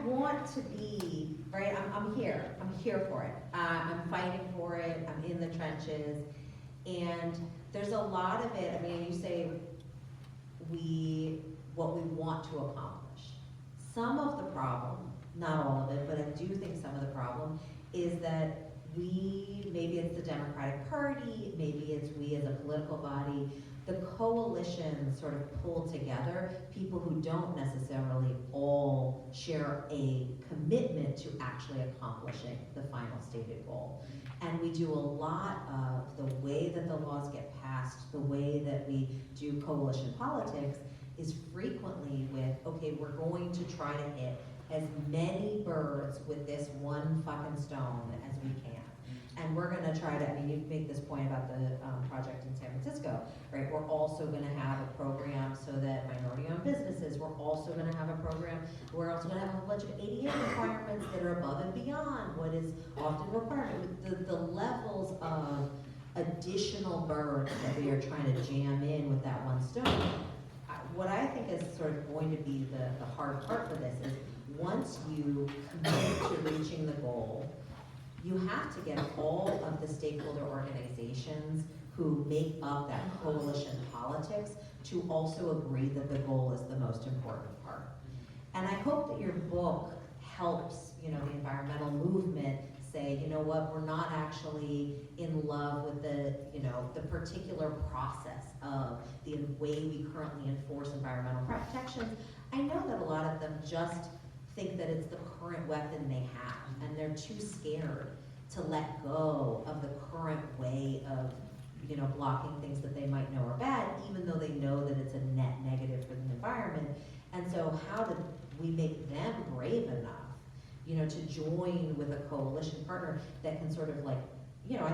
want to be, right? I'm here. I'm here for it. I'm fighting for it. I'm in the trenches. And there's a lot of it. I mean, you say what we want to accomplish. Some of the problem, not all of it, but I do think some of the problem is that maybe it's the Democratic Party, maybe it's we as a political body, the coalition sort of pull together people who don't necessarily all share a commitment to actually accomplishing the final stated goal. And we do a lot of the way that the laws get passed, the way that we do coalition politics is frequently with, okay, we're going to try to hit as many birds with this one fucking stone as we can. And we're gonna try to, I mean, you make this point about the project in San Francisco, right? We're also gonna have a program so that minority-owned businesses, we're also gonna have a program, we're also gonna have a bunch of ADA requirements that are above and beyond what is often required. The levels of additional birds that we are trying to jam in with that one stone, what I think is sort of going to be the hard part for this is once you commit to reaching the goal, you have to get all of the stakeholder organizations who make up that coalition politics to also agree that the goal is the most important part. And I hope that your book helps, the environmental movement say, you know what, we're not actually in love with the particular process of the way we currently enforce environmental protections. I know that a lot of them just think that it's the current weapon they have, and they're too scared to let go of the current way of blocking things that they might know are bad, even though they know that it's a net negative for the environment. And so how do we make them brave enough, to join with a coalition partner that can sort of I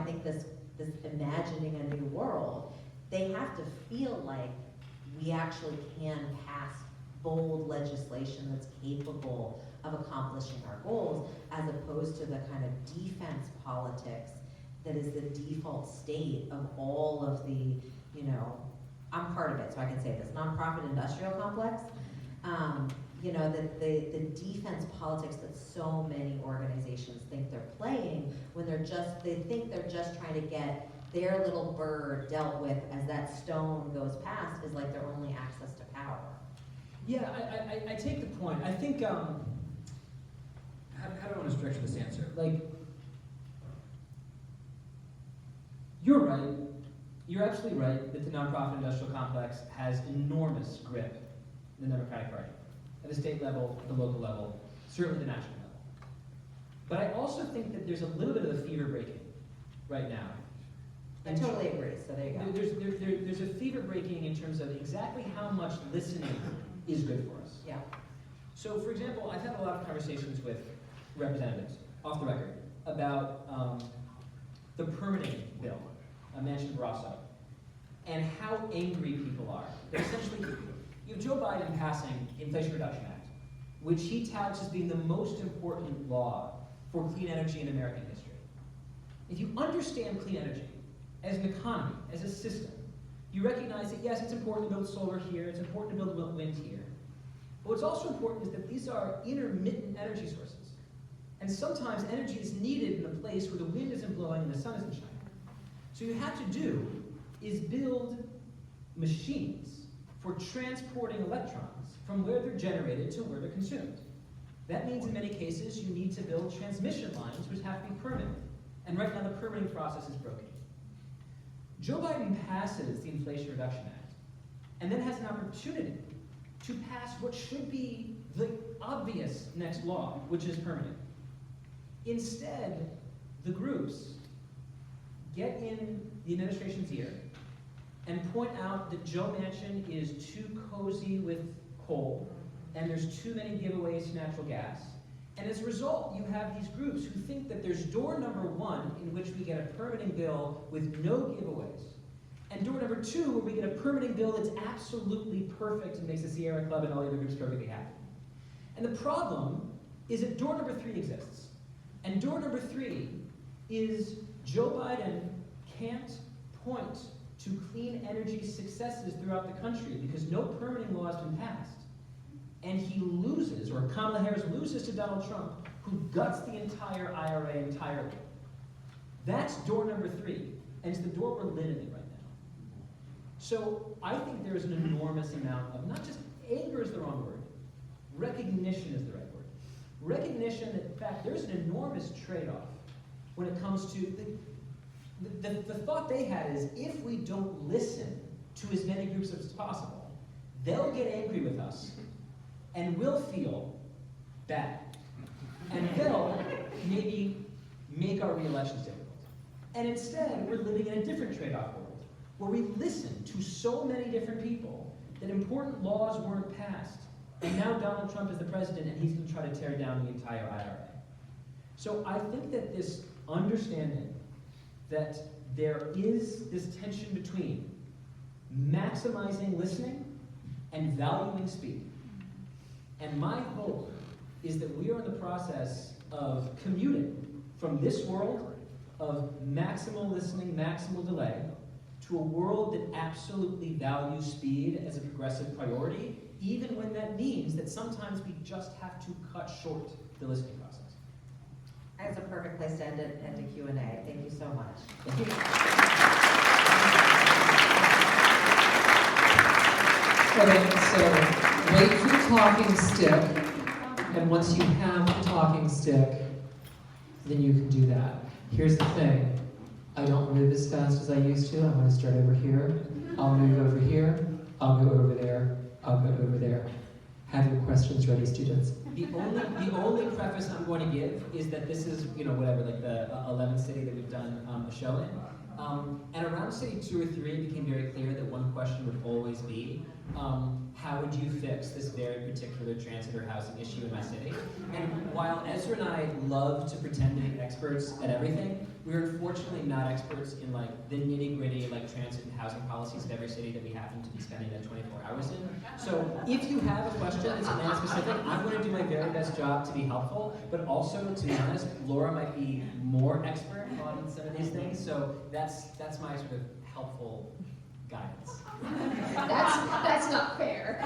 think this imagining a new world, they have to feel like we actually can pass bold legislation that's capable of accomplishing our goals, as opposed to the kind of defense politics that is the default state of all of the, I'm part of it, so I can say this, nonprofit industrial complex. The defense politics that so many organizations think they're playing when they think they're just trying to get their little bird dealt with as that stone goes past is like their only access to power. Yeah, I take the point. I think, how do I want to structure this answer? You're right. You're absolutely right that the nonprofit industrial complex has enormous grip in the Democratic Party. At the state level, at the local level, certainly the national level. But I also think that there's a little bit of a fever breaking right now. I totally agree, so there you go. There's a fever breaking in terms of exactly how much listening is good for us. Yeah. So, for example, I've had a lot of conversations with representatives, off the record, about the permitting bill, mentioned Barrasso, and how angry people are. That essentially, you have Joe Biden passing the Inflation Reduction Act, which he touts as being the most important law for clean energy in American history. If you understand clean energy as an economy, as a system, you recognize that yes, it's important to build solar here, it's important to build wind here. But what's also important is that these are intermittent energy sources. And sometimes energy is needed in a place where the wind isn't blowing and the sun isn't shining. So what you have to do is build machines for transporting electrons from where they're generated to where they're consumed. That means in many cases you need to build transmission lines which have to be permitted. And right now the permitting process is broken. Joe Biden passes the Inflation Reduction Act and then has an opportunity to pass what should be the obvious next law, which is permitting. Instead, the groups get in the administration's ear and point out that Joe Manchin is too cozy with coal, and there's too many giveaways to natural gas. And as a result, you have these groups who think that there's door number one, in which we get a permitting bill with no giveaways, and door number two, where we get a permitting bill that's absolutely perfect and makes the Sierra Club and all the other groups perfectly happy. And the problem is that door number three exists. And door number three is Joe Biden can't point to clean energy successes throughout the country because no permitting law has been passed. And he loses, or Kamala Harris loses to Donald Trump, who guts the entire IRA entirely. That's door number three, and it's the door we're living in right now. So I think there is an enormous amount of, not just anger is the wrong word, recognition is the right word. Recognition that, in fact, there's an enormous trade-off when it comes to, the thought they had is, if we don't listen to as many groups as possible, they'll get angry with us, and we'll feel bad. And they'll maybe make our re-elections difficult. And instead, we're living in a different trade-off world, where we listen to so many different people that important laws weren't passed. And now Donald Trump is the president, and he's going to try to tear down the entire IRA. So I think that this understanding that there is this tension between maximizing listening and valuing speed. And my hope is that we are in the process of commuting from this world of maximal listening, maximal delay, to a world that absolutely values speed as a progressive priority, even when that means that sometimes we just have to cut short the listening process. That's a perfect place to end a Q&A. Thank you so much. Thank you. Okay, so wait for the talking stick, and once you have the talking stick, then you can do that. Here's the thing. I don't move as fast as I used to. I'm going to start over here. I'll move over here. I'll go over there. I'll go over there. Have your questions ready, students. The only preface I'm going to give is that this is, whatever, like the 11th city that we've done a show in. And around city 2 or 3, it became very clear that one question would always be, how would you fix this very particular transit or housing issue in my city? And while Ezra and I love to pretend to be experts at everything, we're unfortunately not experts in like the nitty-gritty like transit and housing policies of every city that we happen to be spending that 24 hours in. So if you have a question that's Atlanta specific, I'm going to do my very best job to be helpful, but also, to be honest, Laura might be more expert on some of these things, so that's my sort of helpful guidance. That's not fair.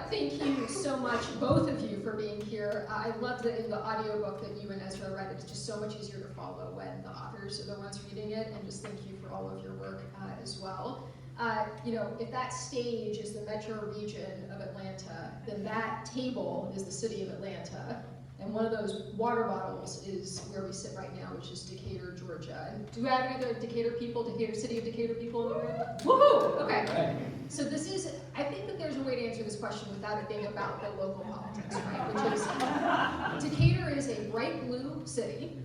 Thank you so much, both of you, for being here. I love that in the audiobook that you and Ezra read, it's just so much easier to follow when the authors are the ones reading it, and just thank you for all of your work as well. If that stage is the metro region of Atlanta, then that table is the city of Atlanta. And one of those water bottles is where we sit right now, which is Decatur, Georgia. And do we have any other Decatur people, city of Decatur people in the room? Woohoo! Okay. So I think that there's a way to answer this question without it being about the local politics, right? Which is, Decatur is a bright blue city.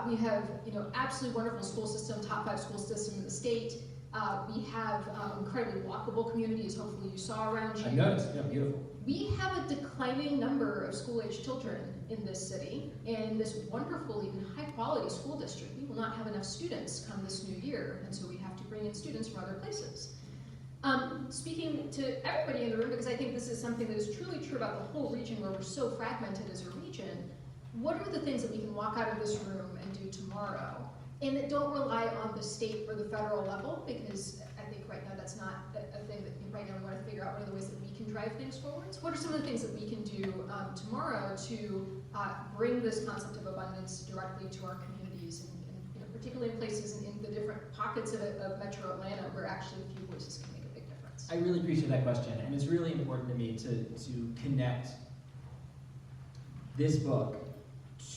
We have, absolutely wonderful school system, top 5 school system in the state. We have incredibly walkable communities, hopefully you saw around you. I noticed, yeah, beautiful. We have a declining number of school-age children in this city, and this wonderful, even high-quality school district. We will not have enough students come this new year, and so we have to bring in students from other places. Speaking to everybody in the room, because I think this is something that is truly true about the whole region where we're so fragmented as a region, what are the things that we can walk out of this room and do tomorrow? And that don't rely on the state or the federal level, because I think right now that's not a thing that right now we want to figure out what are the ways that we can drive things forwards. What are some of the things that we can do tomorrow to bring this concept of abundance directly to our communities, and particularly in places in the different pockets of Metro Atlanta where actually a few voices can make a big difference? I really appreciate that question, and it's really important to me to connect this book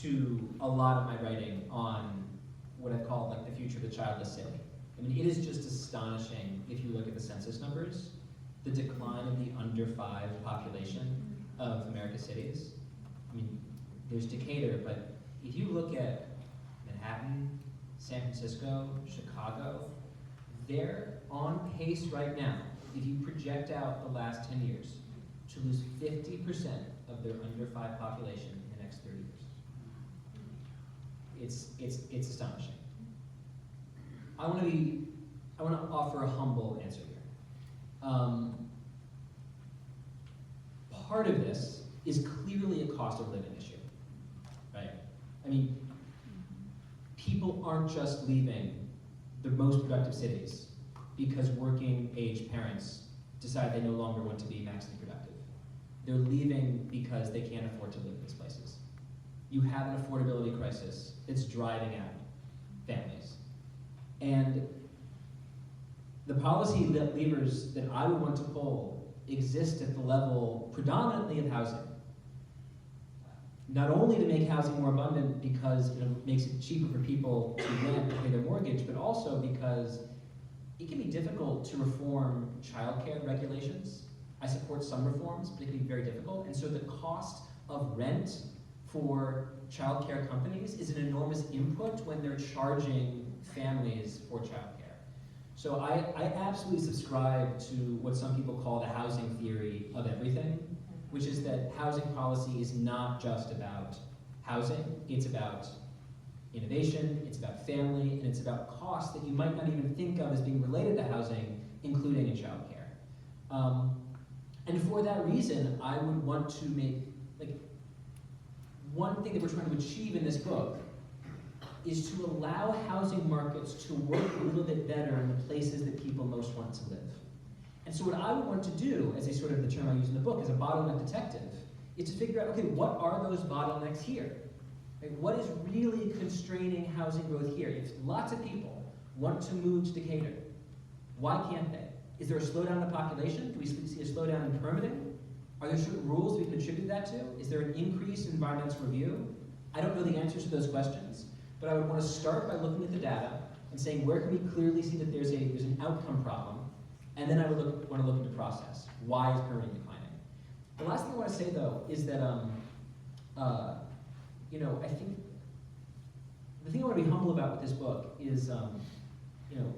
to a lot of my writing on what I've called like the future of the childless city. I mean, it is just astonishing if you look at the census numbers, the decline of the under 5 population of America's cities. I mean, there's Decatur, but if you look at Manhattan, San Francisco, Chicago, they're on pace right now, if you project out the last 10 years, to lose 50% of their under 5 population in the next 30 years. It's astonishing. I want to offer a humble answer here. Part of this is clearly a cost of living issue, right? I mean, people aren't just leaving the most productive cities because working age parents decide they no longer want to be maximally productive. They're leaving because they can't afford to live in these places. You have an affordability crisis that's driving out families. And the policy levers that I would want to pull exist at the level predominantly of housing. Not only to make housing more abundant because it makes it cheaper for people to rent or pay their mortgage, but also because it can be difficult to reform childcare regulations. I support some reforms, but it can be very difficult. And so the cost of rent for childcare companies is an enormous input when they're charging families for childcare. So I absolutely subscribe to what some people call the housing theory of everything, which is that housing policy is not just about housing, it's about innovation, it's about family, and it's about costs that you might not even think of as being related to housing, including in childcare. And for that reason, I would want to make, one thing that we're trying to achieve in this book is to allow housing markets to work a little bit better in the places that people most want to live. And so what I would want to do, as a sort of the term I use in the book, as a bottleneck detective, is to figure out, okay, what are those bottlenecks here? Right? What is really constraining housing growth here? If lots of people want to move to Decatur, why can't they? Is there a slowdown in the population? Do we see a slowdown in permitting? Are there certain rules we can attribute that to? Is there an increase in environmental review? I don't know the answers to those questions, but I would want to start by looking at the data and saying, where can we clearly see that there's an outcome problem? And then I would want to look into process. Why is permitting declining? The last thing I want to say, though, is that I think the thing I want to be humble about with this book is, you know,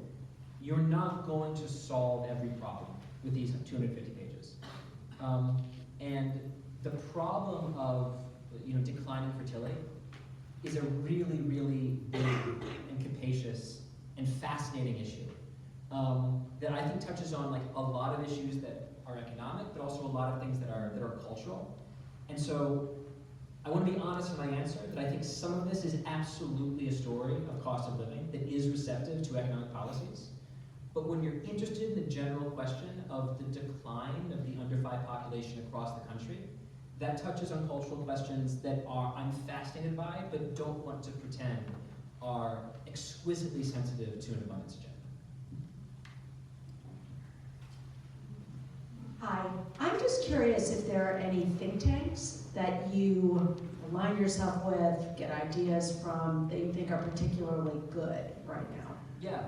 you're not going to solve every problem with these 250 pages. And the problem of, you know, declining fertility is a really, really big and capacious and fascinating issue that I think touches on like a lot of issues that are economic, but also a lot of things that are cultural. And so I want to be honest in my answer that I think some of this is absolutely a story of cost of living that is receptive to economic policies. But when you're interested in the general question of the decline of the under 5 population across the country, that touches on cultural questions that I'm fascinated by, but don't want to pretend are exquisitely sensitive to an abundance agenda. Hi, I'm just curious if there are any think tanks that you align yourself with, get ideas from, that you think are particularly good right now. Yeah,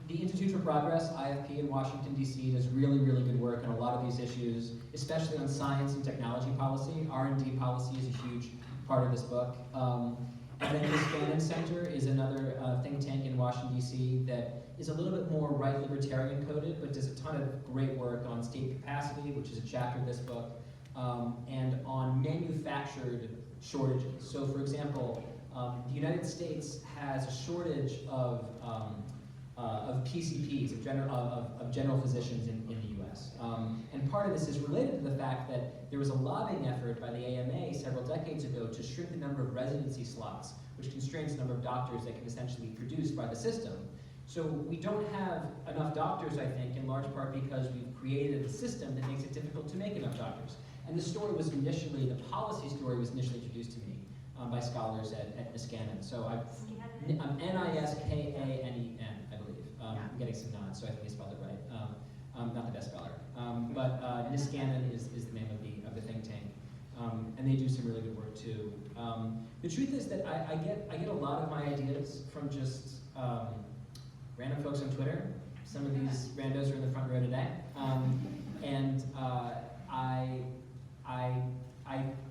the Institute for Progress, IFP in Washington, D.C. does really, really good work on a lot of these issues, especially on science and technology policy. R&D policy is a huge part of this book. And then the Klein Center is another think tank in Washington, D.C. that is a little bit more right libertarian coded, but does a ton of great work on state capacity, which is a chapter of this book, and on manufactured shortages. So for example, the United States has a shortage of PCPs, of general physicians in the U.S. And part of this is related to the fact that there was a lobbying effort by the AMA several decades ago to shrink the number of residency slots, which constrains the number of doctors that can essentially be produced by the system. So we don't have enough doctors, I think, in large part because we've created a system that makes it difficult to make enough doctors. And the policy story was initially introduced to me by scholars at Niskanen. So I'm Niskanen, I believe. I'm getting some nods, so I think I spelled it right. Not the best speller. But Niskanen is the name of the think tank. And they do some really good work too. The truth is that I get a lot of my ideas from just random folks on Twitter. Some of these randos are in the front row today. And I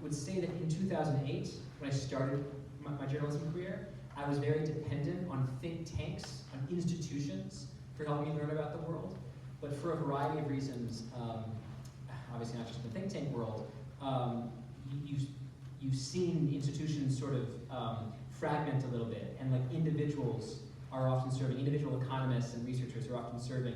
would say that in 2008, when I started my journalism career, I was very dependent on think tanks, on institutions, for helping me learn about the world. But for a variety of reasons, obviously not just the think tank world, you've seen the institutions sort of fragment a little bit, and like individuals are often serving, individual economists and researchers are often serving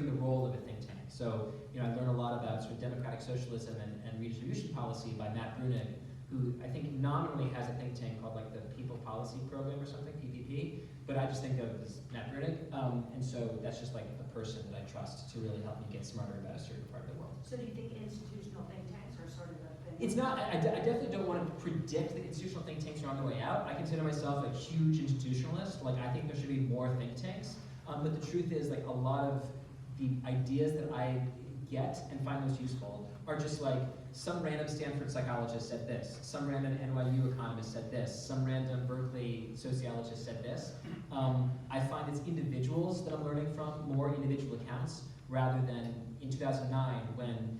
the role of a think tank. So, you know, I learned a lot about sort of democratic socialism and redistribution policy by Matt Brunig, who I think nominally has a think tank called like the People Policy Program or something, PPP, but I just think of as Matt Brunig, and so that's just like a person that I trust to really help me get smarter about a certain part of the world. So do you think institutional think tanks are sort of a thing? It's not, I definitely don't want to predict that institutional think tanks are on the way out. I consider myself a huge institutionalist. Like, I think there should be more think tanks. But the truth is, like, a lot of the ideas that I get and find most useful are just like, some random Stanford psychologist said this, some random NYU economist said this, some random Berkeley sociologist said this. I find it's individuals that I'm learning from, more individual accounts, rather than in 2009 when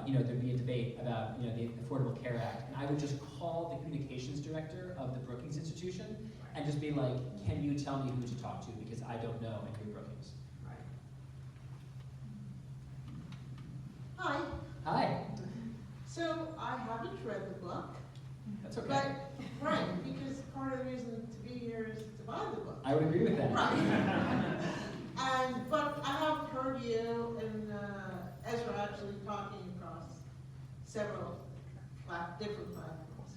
you know, there'd be a debate about, you know, the Affordable Care Act, and I would just call the communications director of the Brookings Institution and just be like, can you tell me who to talk to, because I don't know, and you're Brookings. Hi. Hi. So I haven't read the book. That's okay. But, right, because part of the reason to be here is to buy the book. I would agree with that. Right. But I have heard you and Ezra actually talking across several different platforms.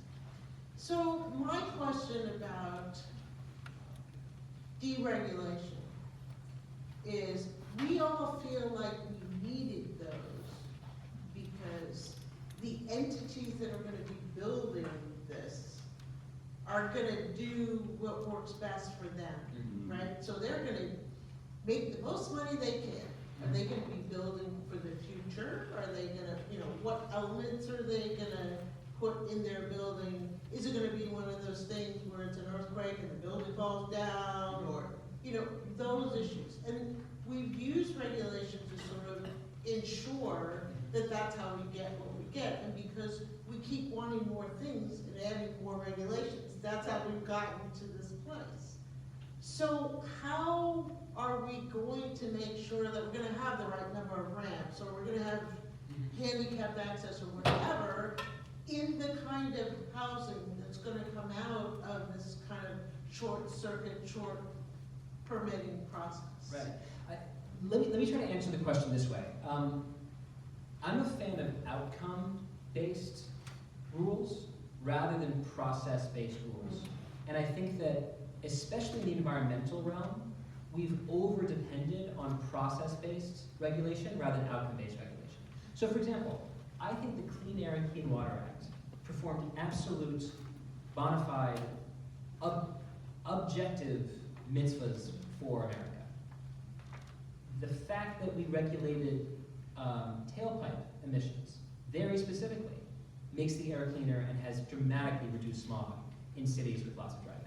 So my question about deregulation is, we all feel like we needed those because the entities that are going to be building this are going to do what works best for them, right? So they're going to make the most money they can. Are they going to be building for the future? Are they going to, you know, what elements are they going to put in their building? Is it going to be one of those things where it's an earthquake and the building falls down, or, you know, those issues? And we've used regulation to sort of ensure that that's how we get what we get. And because we keep wanting more things and adding more regulations, that's how we've gotten to this place. So how are we going to make sure that we're gonna have the right number of ramps, or we're gonna have handicapped access or whatever, in the kind of housing that's gonna come out of this kind of short permitting process? Right. Let me try to answer the question this way. I'm a fan of outcome-based rules rather than process-based rules. And I think that, especially in the environmental realm, we've over-depended on process-based regulation rather than outcome-based regulation. So for example, I think the Clean Air and Clean Water Act performed absolute, bona fide, objective mitzvahs for America. The fact that we regulated tailpipe emissions very specifically makes the air cleaner and has dramatically reduced smog in cities with lots of driving.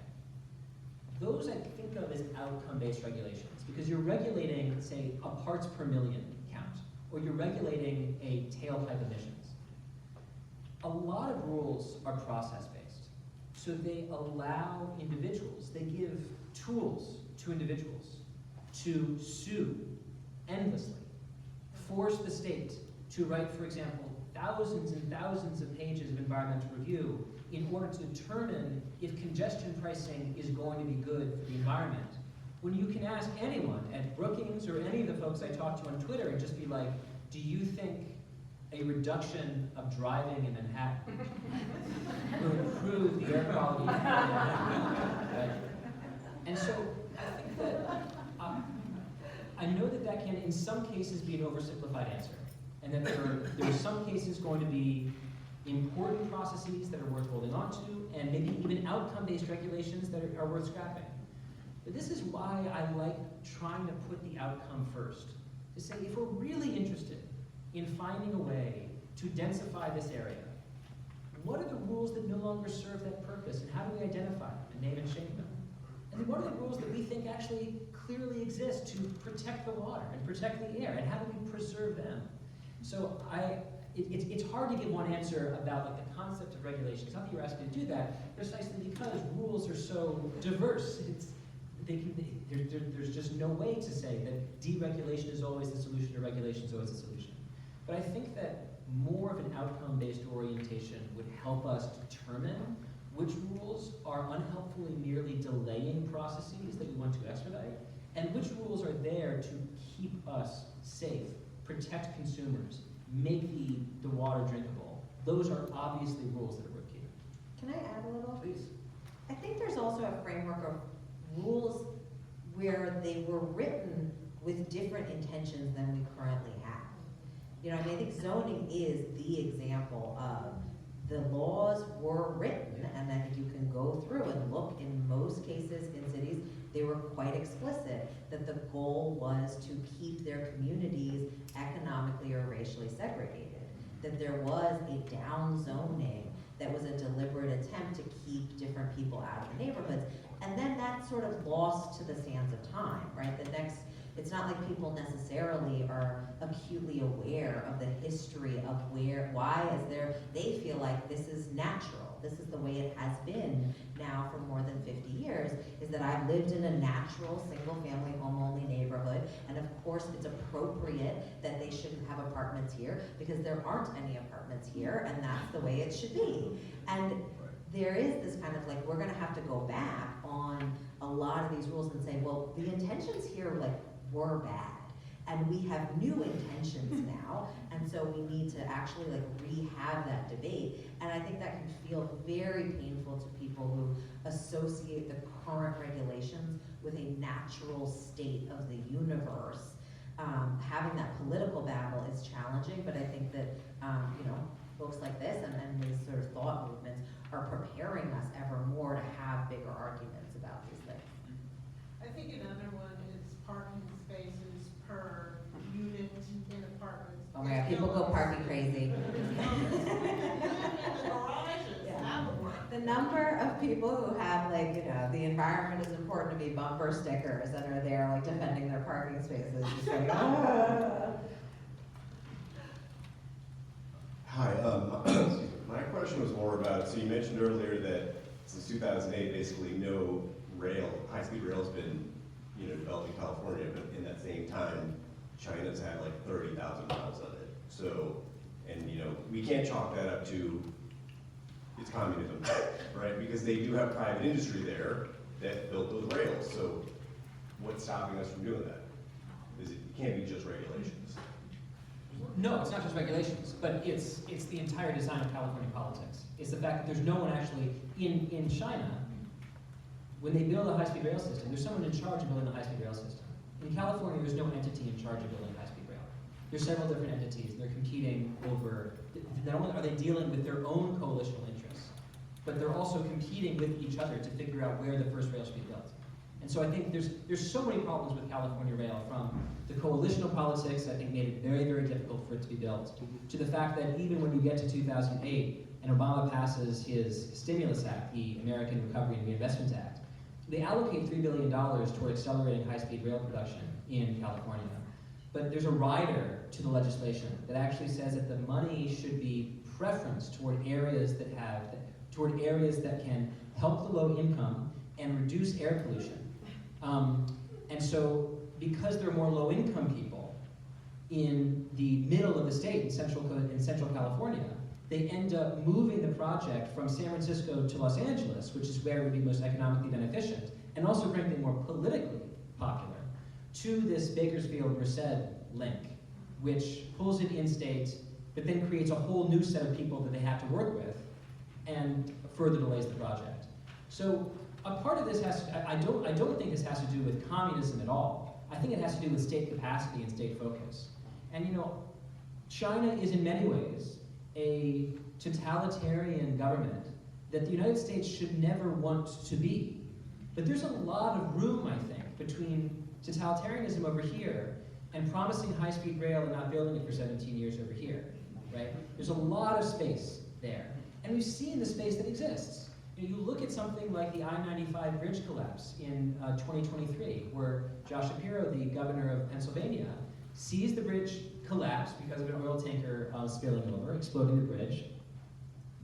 Those I think of as outcome-based regulations because you're regulating, say, a parts per million count, or you're regulating a tailpipe emissions. A lot of rules are process-based, so they allow individuals, they give tools to individuals to sue endlessly, force the state to write, for example, thousands and thousands of pages of environmental review in order to determine if congestion pricing is going to be good for the environment. When you can ask anyone at Brookings or any of the folks I talk to on Twitter and just be like, do you think a reduction of driving in Manhattan will improve the air quality? Right? And so I think that I know that that can, in some cases, be an oversimplified answer, and that there are some cases going to be important processes that are worth holding on to, and maybe even outcome-based regulations that are worth scrapping. But this is why I like trying to put the outcome first. To say, if we're really interested in finding a way to densify this area, what are the rules that no longer serve that purpose, and how do we identify them and name and shame them? And what are the rules that we think actually clearly exist to protect the water and protect the air, and how do we preserve them? So it's hard to give one answer about like the concept of regulation. It's not that you're asking me to do that, precisely because rules are so diverse. There's just no way to say that deregulation is always the solution or regulation is always the solution. But I think that more of an outcome-based orientation would help us determine which rules are unhelpfully merely delaying processes that we want to expedite, and which rules are there to keep us safe, protect consumers, make the water drinkable. Those are obviously rules that are worth keeping. Can I add a little? Please. I think there's also a framework of rules where they were written with different intentions than we currently have. You know, I mean, I think zoning is the example of the laws were written, and I think you can go through and look in most cases in cities, they were quite explicit that the goal was to keep their communities economically or racially segregated, that there was a down zoning that was a deliberate attempt to keep different people out of the neighborhoods. And then that sort of lost to the sands of time, right? It's not like people necessarily are acutely aware of the history of they feel like this is natural. This is the way it has been now for more than 50 years, is that I've lived in a natural single-family home-only neighborhood, and of course it's appropriate that they shouldn't have apartments here because there aren't any apartments here, and that's the way it should be. And there is this kind of like, we're gonna have to go back on a lot of these rules and say, well, the intentions here were bad. And we have new intentions now, and so we need to actually rehab that debate. And I think that can feel very painful to people who associate the current regulations with a natural state of the universe. Having that political battle is challenging, but I think that folks like this and these sort of thought movements are preparing us ever more to have bigger arguments about these things. I think another one is parking spaces per unit in apartments. Oh my God, people go parking crazy. The number of people who have the environment is important to me bumper stickers that are there defending their parking spaces. Just question was more about, so you mentioned earlier that since 2008, basically no high-speed rail has been, developed in California, but in that same time, China's had like 30,000 miles of it. So, and we can't chalk that up to it's communism, right? Because they do have private industry there that built those rails. So what's stopping us from doing that? It can't be just regulations. No, it's not just regulations, but it's the entire design of California politics. It's the fact that there's no one actually, in China, when they build a high-speed rail system, there's someone in charge of building the high-speed rail system. In California, there's no entity in charge of building high-speed rail. There's several different entities, and they're competing over, not only are they dealing with their own coalitional interests, but they're also competing with each other to figure out where the first rail should be built. And so I think there's so many problems with California rail, from the coalitional politics that I think made it very, very difficult for it to be built, to the fact that even when you get to 2008 and Obama passes his stimulus act, the American Recovery and Reinvestment Act, they allocate $3 billion toward accelerating high-speed rail production in California. But there's a rider to the legislation that actually says that the money should be preferenced toward areas that can help the low income and reduce air pollution. And so, because there are more low-income people in the middle of the state, in Central California, they end up moving the project from San Francisco to Los Angeles, which is where it would be most economically beneficent, and also frankly more politically popular, to this Bakersfield-Merced link, which pulls it in-state, but then creates a whole new set of people that they have to work with, and further delays the project. So a part of this I don't think this has to do with communism at all. I think it has to do with state capacity and state focus. And China is in many ways a totalitarian government that the United States should never want to be. But there's a lot of room, I think, between totalitarianism over here and promising high-speed rail and not building it for 17 years over here, right? There's a lot of space there. And we've seen the space that exists. You look at something like the I-95 bridge collapse in 2023, where Josh Shapiro, the governor of Pennsylvania, sees the bridge collapse because of an oil tanker spilling over, exploding the bridge.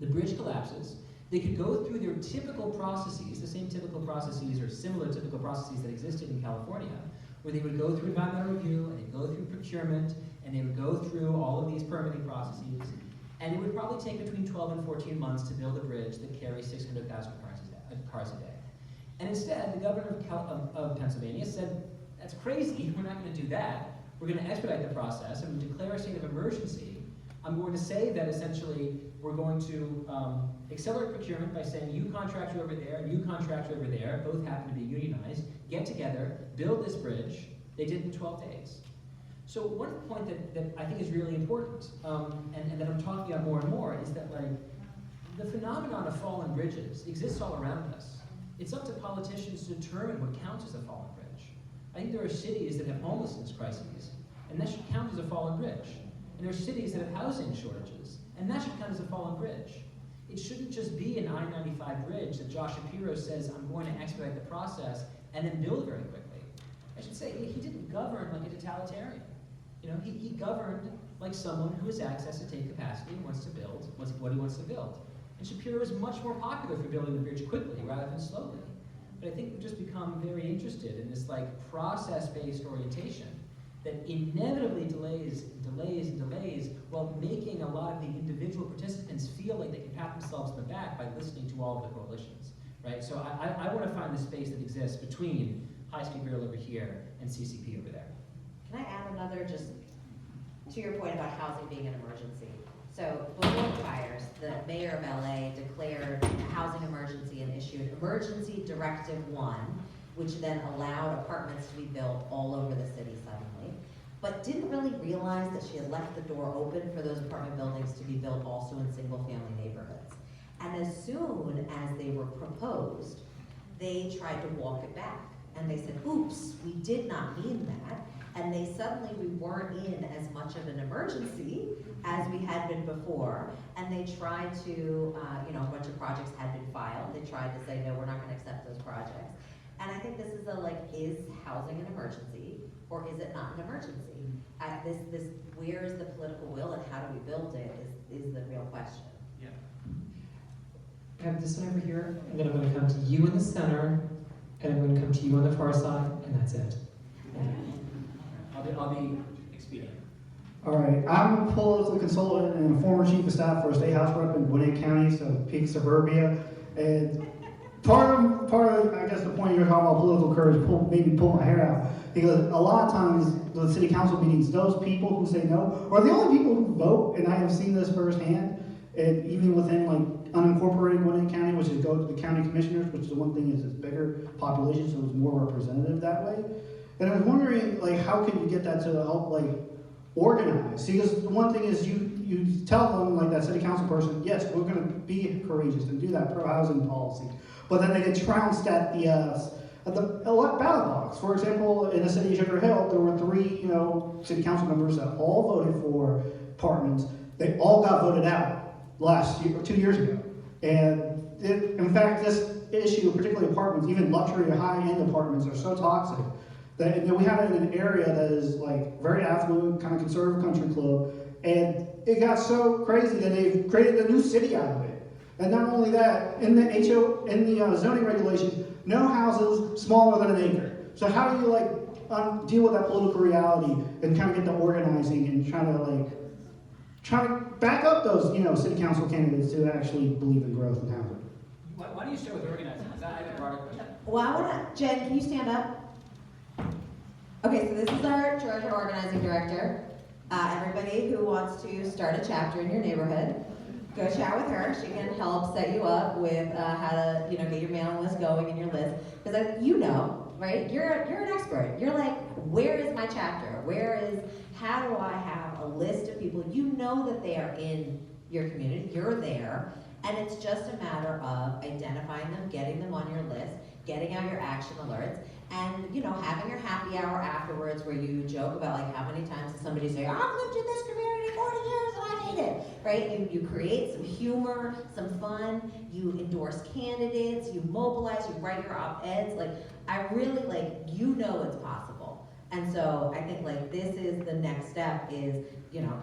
The bridge collapses. They could go through their typical processes, the same typical processes or similar typical processes that existed in California, where they would go through environmental review, and they'd go through procurement, and they would go through all of these permitting processes, and it would probably take between 12 and 14 months to build a bridge that carries 600,000 cars a day. And instead, the governor of Pennsylvania said, that's crazy, we're not going to do that. We're going to expedite the process and declare a state of emergency. I'm going to say that essentially we're going to accelerate procurement by saying you contractor over there and you contractor over there, both happen to be unionized, get together, build this bridge. They did it in 12 days. So one point that I think is really important, and that I'm talking about more and more, is that the phenomenon of fallen bridges exists all around us. It's up to politicians to determine what counts as a fallen bridge. I think there are cities that have homelessness crises, and that should count as a fallen bridge. And there are cities that have housing shortages, and that should count as a fallen bridge. It shouldn't just be an I-95 bridge that Josh Shapiro says, I'm going to expedite the process and then build very quickly. I should say, he didn't govern like a totalitarian. He governed like someone who has access to state capacity and wants to build what he wants to build. And Shapiro is much more popular for building the bridge quickly rather than slowly. But I think we've just become very interested in this process-based orientation that inevitably delays while making a lot of the individual participants feel like they can pat themselves on the back by listening to all of the coalitions, right? So I want to find the space that exists between high-speed rail over here and CCP over there. Can I add another, just to your point about housing being an emergency? So before the fires, the mayor of LA declared a housing emergency and issued Emergency Directive 1, which then allowed apartments to be built all over the city suddenly, but didn't really realize that she had left the door open for those apartment buildings to be built also in single-family neighborhoods. And as soon as they were proposed, they tried to walk it back. And they said, oops, we did not mean that. And we weren't in as much of an emergency as we had been before. And they tried to, a bunch of projects had been filed. They tried to say, no, we're not gonna accept those projects. And I think this is is housing an emergency or is it not an emergency? Where is the political will and how do we build it is the real question. Yeah. I have this one over here, and then I'm going to come to you in the center, and I'm going to come to you on the far side, and that's it. I'll be expedient. All right, I'm a political consultant and a former chief of staff for a state house rep in Gwinnett County, so peak suburbia. And part of, I guess the point you're talking about political courage made me pull my hair out. Because a lot of times, the city council meetings, those people who say no are the only people who vote, and I have seen this firsthand. And even within like unincorporated Gwinnett County, which is go to the county commissioners, which is the one thing is it's bigger population, so it's more representative that way. And I was wondering, like, how can you get that to help, like, organize? See, because one thing is you tell them, like, that city council person, yes, we're going to be courageous and do that pro-housing policy. But then they get trounced at the ballot box. For example, in the city of Sugar Hill, there were 3, city council members that all voted for apartments. They all got voted out last year or 2 years ago. And in fact, this issue, particularly apartments, even luxury or high-end apartments, are so toxic that we have it in an area that is like very affluent, kind of conservative country club, and it got so crazy that they've created a new city out of it. And not only that, in the zoning regulations, no houses smaller than an acre. So how do you deal with that political reality and kind of get the organizing and try to back up those city council candidates to actually believe in growth and housing? Why don't you start with organizing? Because I have a broader question. Well, I want to, Jen, can you stand up? Okay, so this is our Georgia organizing director. Everybody who wants to start a chapter in your neighborhood, go chat with her. She can help set you up with how to, get your mailing list going and your list. Because right? You're an expert. You're like, where is my chapter? How do I have a list of people? You know that they are in your community. You're there. And it's just a matter of identifying them, getting them on your list, getting out your action alerts, and having your happy hour afterwards where you joke about like how many times does somebody say, I've lived in this community 40 years and I hate it, right? You create some humor, some fun, you endorse candidates, you mobilize, you write your op-eds. Like, I really it's possible. And so I think this is the next step is,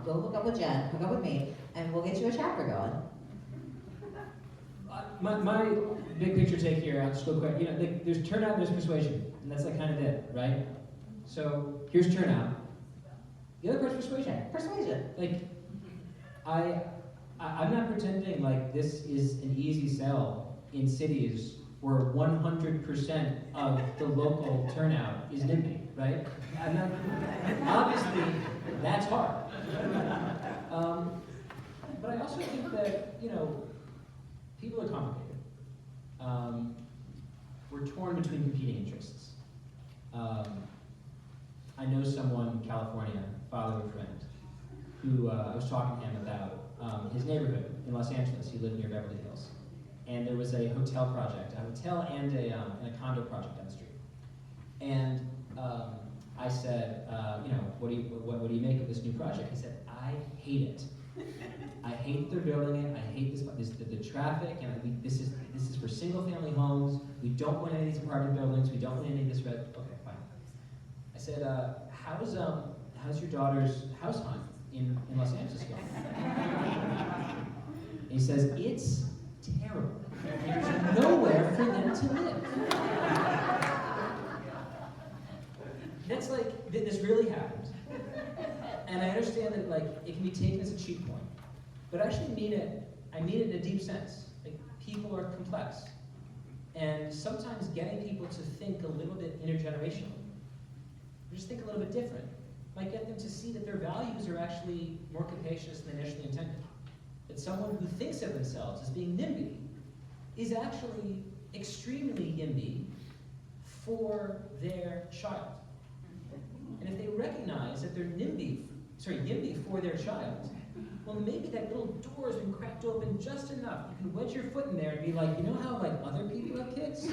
go hook up with Jen, hook up with me, and we'll get you a chapter going. My big picture take here, I'll just go quick. There's turnout and there's persuasion, and that's kind of it, right? So here's turnout. The other part's persuasion. Persuasion. I'm not pretending like this is an easy sell in cities where 100% of the local turnout is NIMBY, right? Obviously, that's hard. But I also think that, people are complicated. We're torn between competing interests. I know someone in California, father of a friend, who I was talking to him about his neighborhood in Los Angeles. He lived near Beverly Hills. And there was a hotel project, a hotel and a condo project down the street. And I said, what do you make of this new project? He said, I hate it. I hate that they're building it. I hate the traffic, and this is for single-family homes. We don't want any of these apartment buildings. We don't want any of this red. Okay, fine. I said, how's your daughter's house hunt in Los Angeles going? And he says, it's terrible. There's nowhere for them to live. That's this really happened. And I understand that it can be taken as a cheat point, but I actually mean it. I mean it in a deep sense. People are complex, and sometimes getting people to think a little bit intergenerationally, or just think a little bit different, might get them to see that their values are actually more capacious than initially intended. That someone who thinks of themselves as being NIMBY is actually extremely YIMBY for their child. And if they recognize that they're YIMBY for their child, well, maybe that little door has been cracked open just enough. You can wedge your foot in there and be like, how other people have kids?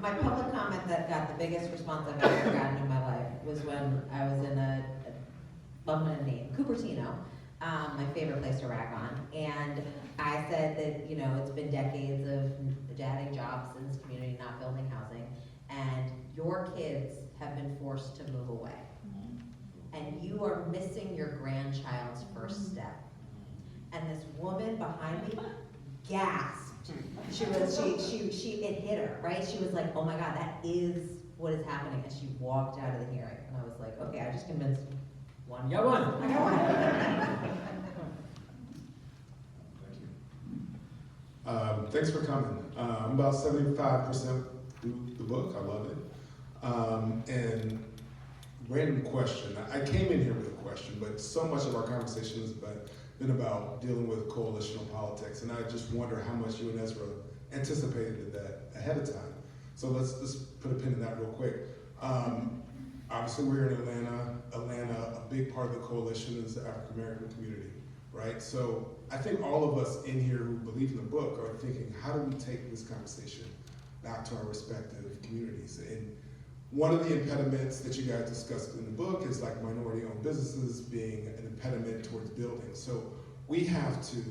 My public comment that got the biggest response I've ever gotten in my life was when I was in I'm gonna name Cupertino, my favorite place to rack on, and I said that it's been decades of adding jobs in this community, not building housing, and your kids have been forced to move away. And you are missing your grandchild's first step. and this woman behind me gasped. It hit her, right? She was like, oh my God, that is what is happening. And she walked out of the hearing. And I was like, okay, I just convinced one. You got one. I got one. Thank you. Thanks for coming. I'm about 75% through the book. I love it. And random question. I came in here with a question, but so much of our conversation has been about dealing with coalitional politics, and I just wonder how much you and Ezra anticipated that ahead of time. So let's put a pin in that real quick. Obviously, we're in Atlanta. Atlanta, a big part of the coalition is the African American community, right? So I think all of us in here who believe in the book are thinking, how do we take this conversation back to our respective communities? And one of the impediments that you guys discussed in the book is like minority-owned businesses being an impediment towards building. So we have to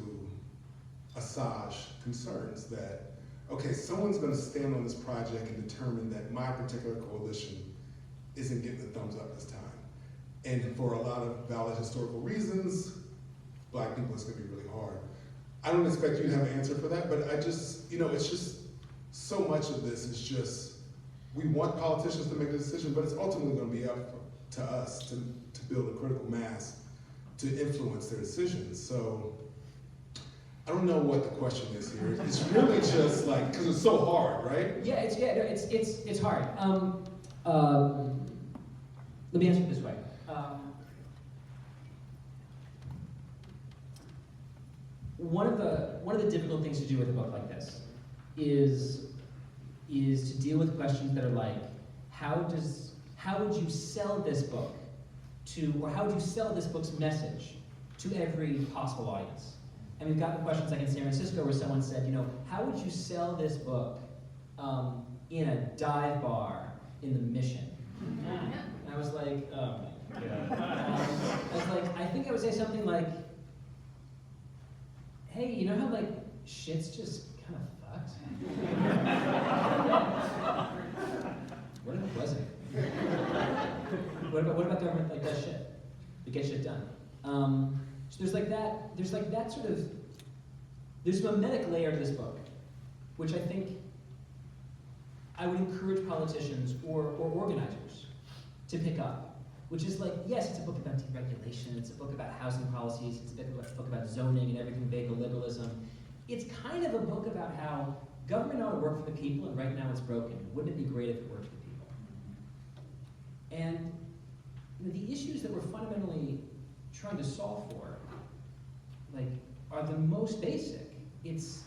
assuage concerns that, okay, someone's gonna stand on this project and determine that my particular coalition isn't getting the thumbs up this time. And for a lot of valid historical reasons, Black people, it's gonna be really hard. I don't expect you to have an answer for that, but I just, it's just, so much of this is just, we want politicians to make a decision, but it's ultimately gonna be up to us to build a critical mass to influence their decisions. So I don't know what the question is here. It's really just like, because it's so hard, right? Yeah, it's hard. Let me answer it this way. One of the difficult things to do with a book like this is to deal with questions that are like, how would you sell this book to, or how would you sell this book's message to every possible audience? And we've gotten questions like in San Francisco where someone said, how would you sell this book in a dive bar in the Mission? And I was like, oh my God. I think I would say something like, hey, you know how like shit's just kind of fucked? What if it wasn't? What about government like does shit? It gets shit done. So there's that sort of, there's a mimetic layer to this book, which I think I would encourage politicians or organizers to pick up, which is like, yes, it's a book about deregulation, it's a book about housing policies, it's a book about zoning and everything vague liberalism. It's kind of a book about how government ought to work for the people, and right now it's broken. Wouldn't it be great if it worked for the people? And the issues that we're fundamentally trying to solve for, are the most basic. It's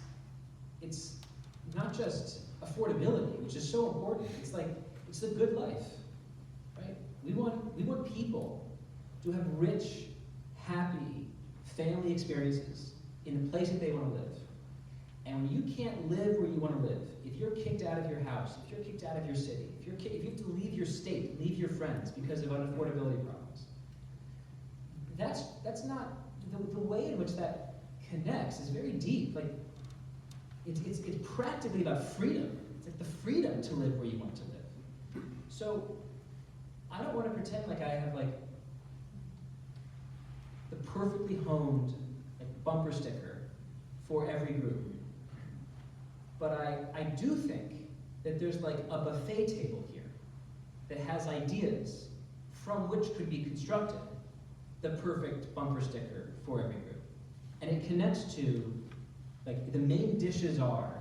not just affordability, which is so important. It's the good life, right? We want people to have rich, happy family experiences in the place that they want to live. And when you can't live where you want to live, if you're kicked out of your house, if you're kicked out of your city, if you have to leave your state, leave your friends because of unaffordability problems, that's not the way in which that connects is very deep. It's practically about freedom. It's like the freedom to live where you want to live. So I don't want to pretend like I have the perfectly honed bumper sticker for every group. But I do think that there's a buffet table here that has ideas from which could be constructed the perfect bumper sticker for every group. And it connects to, the main dishes are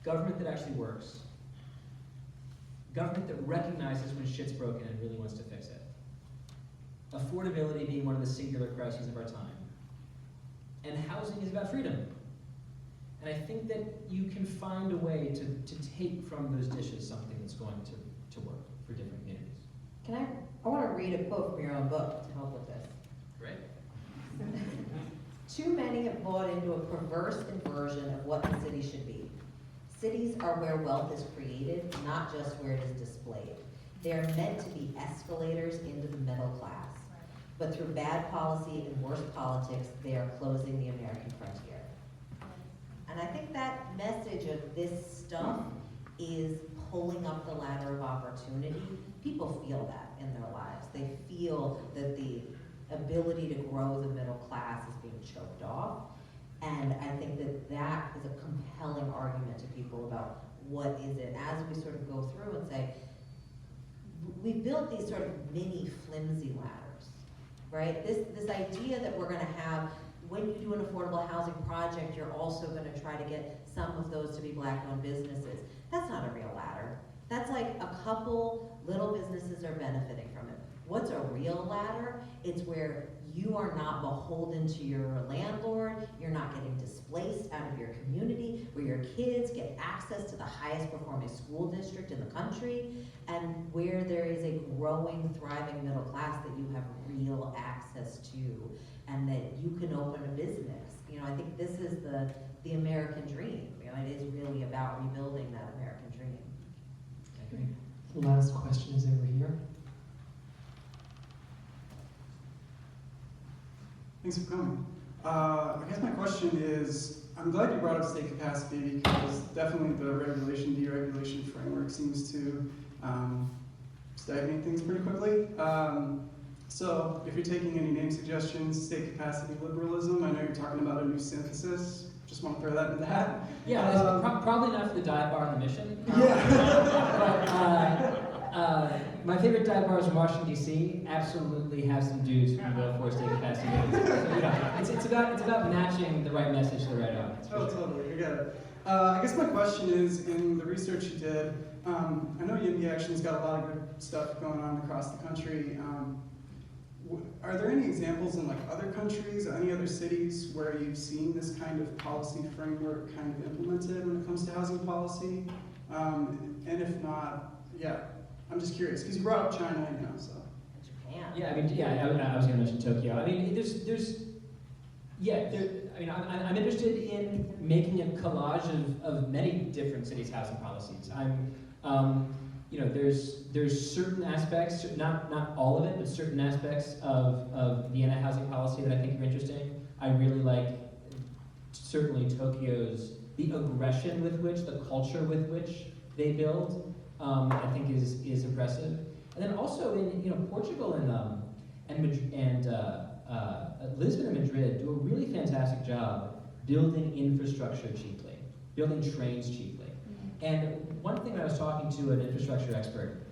government that actually works, government that recognizes when shit's broken and really wants to fix it, affordability being one of the singular crises of our time, and housing is about freedom. And I think that you can find a way to take from those dishes something that's going to work for different communities. I want to read a quote from your own book to help with this. Great. Too many have bought into a perverse inversion of what the city should be. Cities are where wealth is created, not just where it is displayed. They are meant to be escalators into the middle class. But through bad policy and worse politics, they are closing the American frontier. And I think that message of this stuff is pulling up the ladder of opportunity. People feel that in their lives. They feel that the ability to grow the middle class is being choked off. And I think that that is a compelling argument to people about what is it, as we sort of go through and say, we built these sort of mini flimsy ladders, right? This idea that we're gonna have, when you do an affordable housing project, you're also gonna try to get some of those to be Black-owned businesses. That's not a real ladder. That's like a couple little businesses are benefiting from it. What's a real ladder? It's where you are not beholden to your landlord, you're not getting displaced out of your community, where your kids get access to the highest performing school district in the country, and where there is a growing, thriving middle class that you have real access to, and that you can open a business. You know, I think this is the American dream. You know, it is really about rebuilding that American dream. Okay. The last question is over here. Thanks for coming. I guess my question is, I'm glad you brought up state capacity because definitely the regulation, deregulation framework seems to stagnate things pretty quickly. So if you're taking any name suggestions, state capacity liberalism, I know you're talking about a new synthesis. Just want to throw that in the hat. Yeah, it's probably not for the dive bar on the mission. But my favorite dive bars in Washington, D.C. absolutely have some dudes who can go for state capacity. So, you know, it's about matching the right message to the right audience. Oh, totally. I get it. I guess my question is, in the research you did, I know YIMBY Action's got a lot of good stuff going on across the country. Are there any examples in like other countries or any other cities where you've seen this kind of policy framework kind of implemented when it comes to housing policy? And if not, yeah, I'm just curious because you brought up China, you know, so. Japan. Yeah, I was going to mention Tokyo. I mean, I'm interested in making a collage of many different cities' housing policies. You know, there's certain aspects, not all of it, but certain aspects of Vienna housing policy that I think are interesting. I really like certainly Tokyo's, the aggression with which, the culture with which they build, I think is impressive. And then also in Portugal and Lisbon and Madrid do a really fantastic job building infrastructure cheaply, building trains cheaply. And one thing I was talking to an infrastructure expert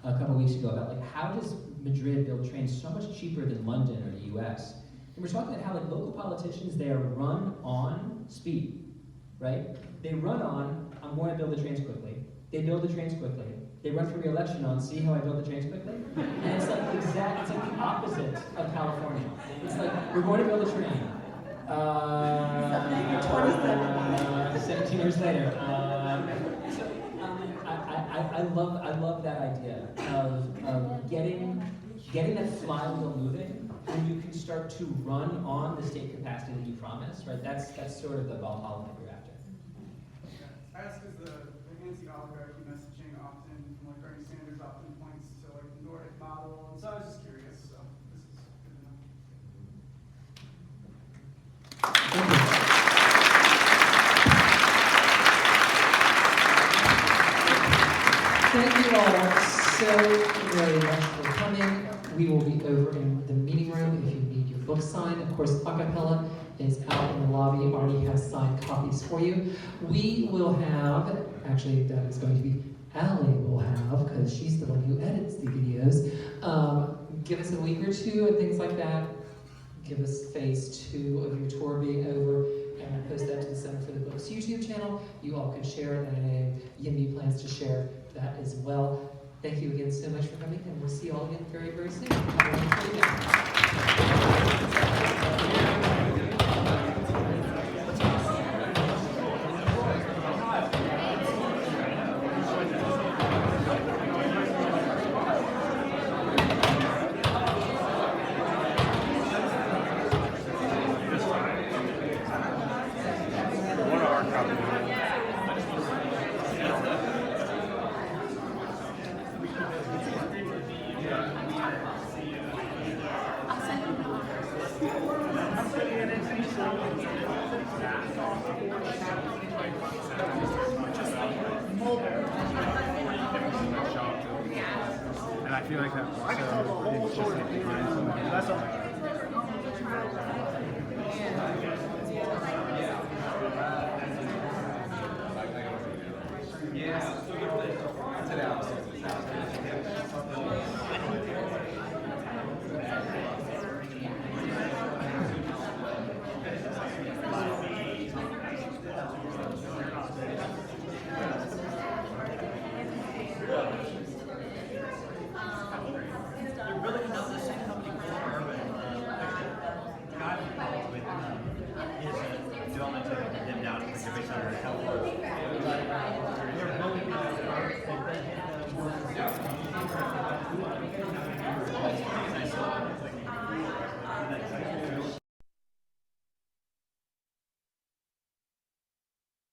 a couple weeks ago about, like, how does Madrid build trains so much cheaper than London or the US? And we're talking about how, like, local politicians, they are run on speed, right? They run on, I'm going to build the trains quickly. They build the trains quickly. They run for re-election on, see how I build the trains quickly? And it's like it's like the opposite of California. It's like, we're going to build a train. 17 years later. I love that idea of getting that flywheel moving when you can start to run on the state capacity that you promised, right? That's sort of the Valhalla that you're after. I ask because the anti-oligarchy messaging often, like Bernie Sanders often points to like the Nordic model, and so I was just curious, so this is good enough. Thank you all so very much for coming. We will be over in the meeting room if you need your book signed. Of course, Acapella is out in the lobby, already has signed copies for you. We will have, actually that is going to be Allie will have, because she's the one who edits the videos. Give us a week or two and things like that. Give us phase 2 of your tour being over, and we'll post that to the Center for the Books YouTube channel. You all can share it, and I know YIMBY plans to share that as well. Thank you again so much for coming, and we'll see you all again very, very soon. Have a wonderful evening. And I feel like that also is just like behind somebody. That's all. Yeah.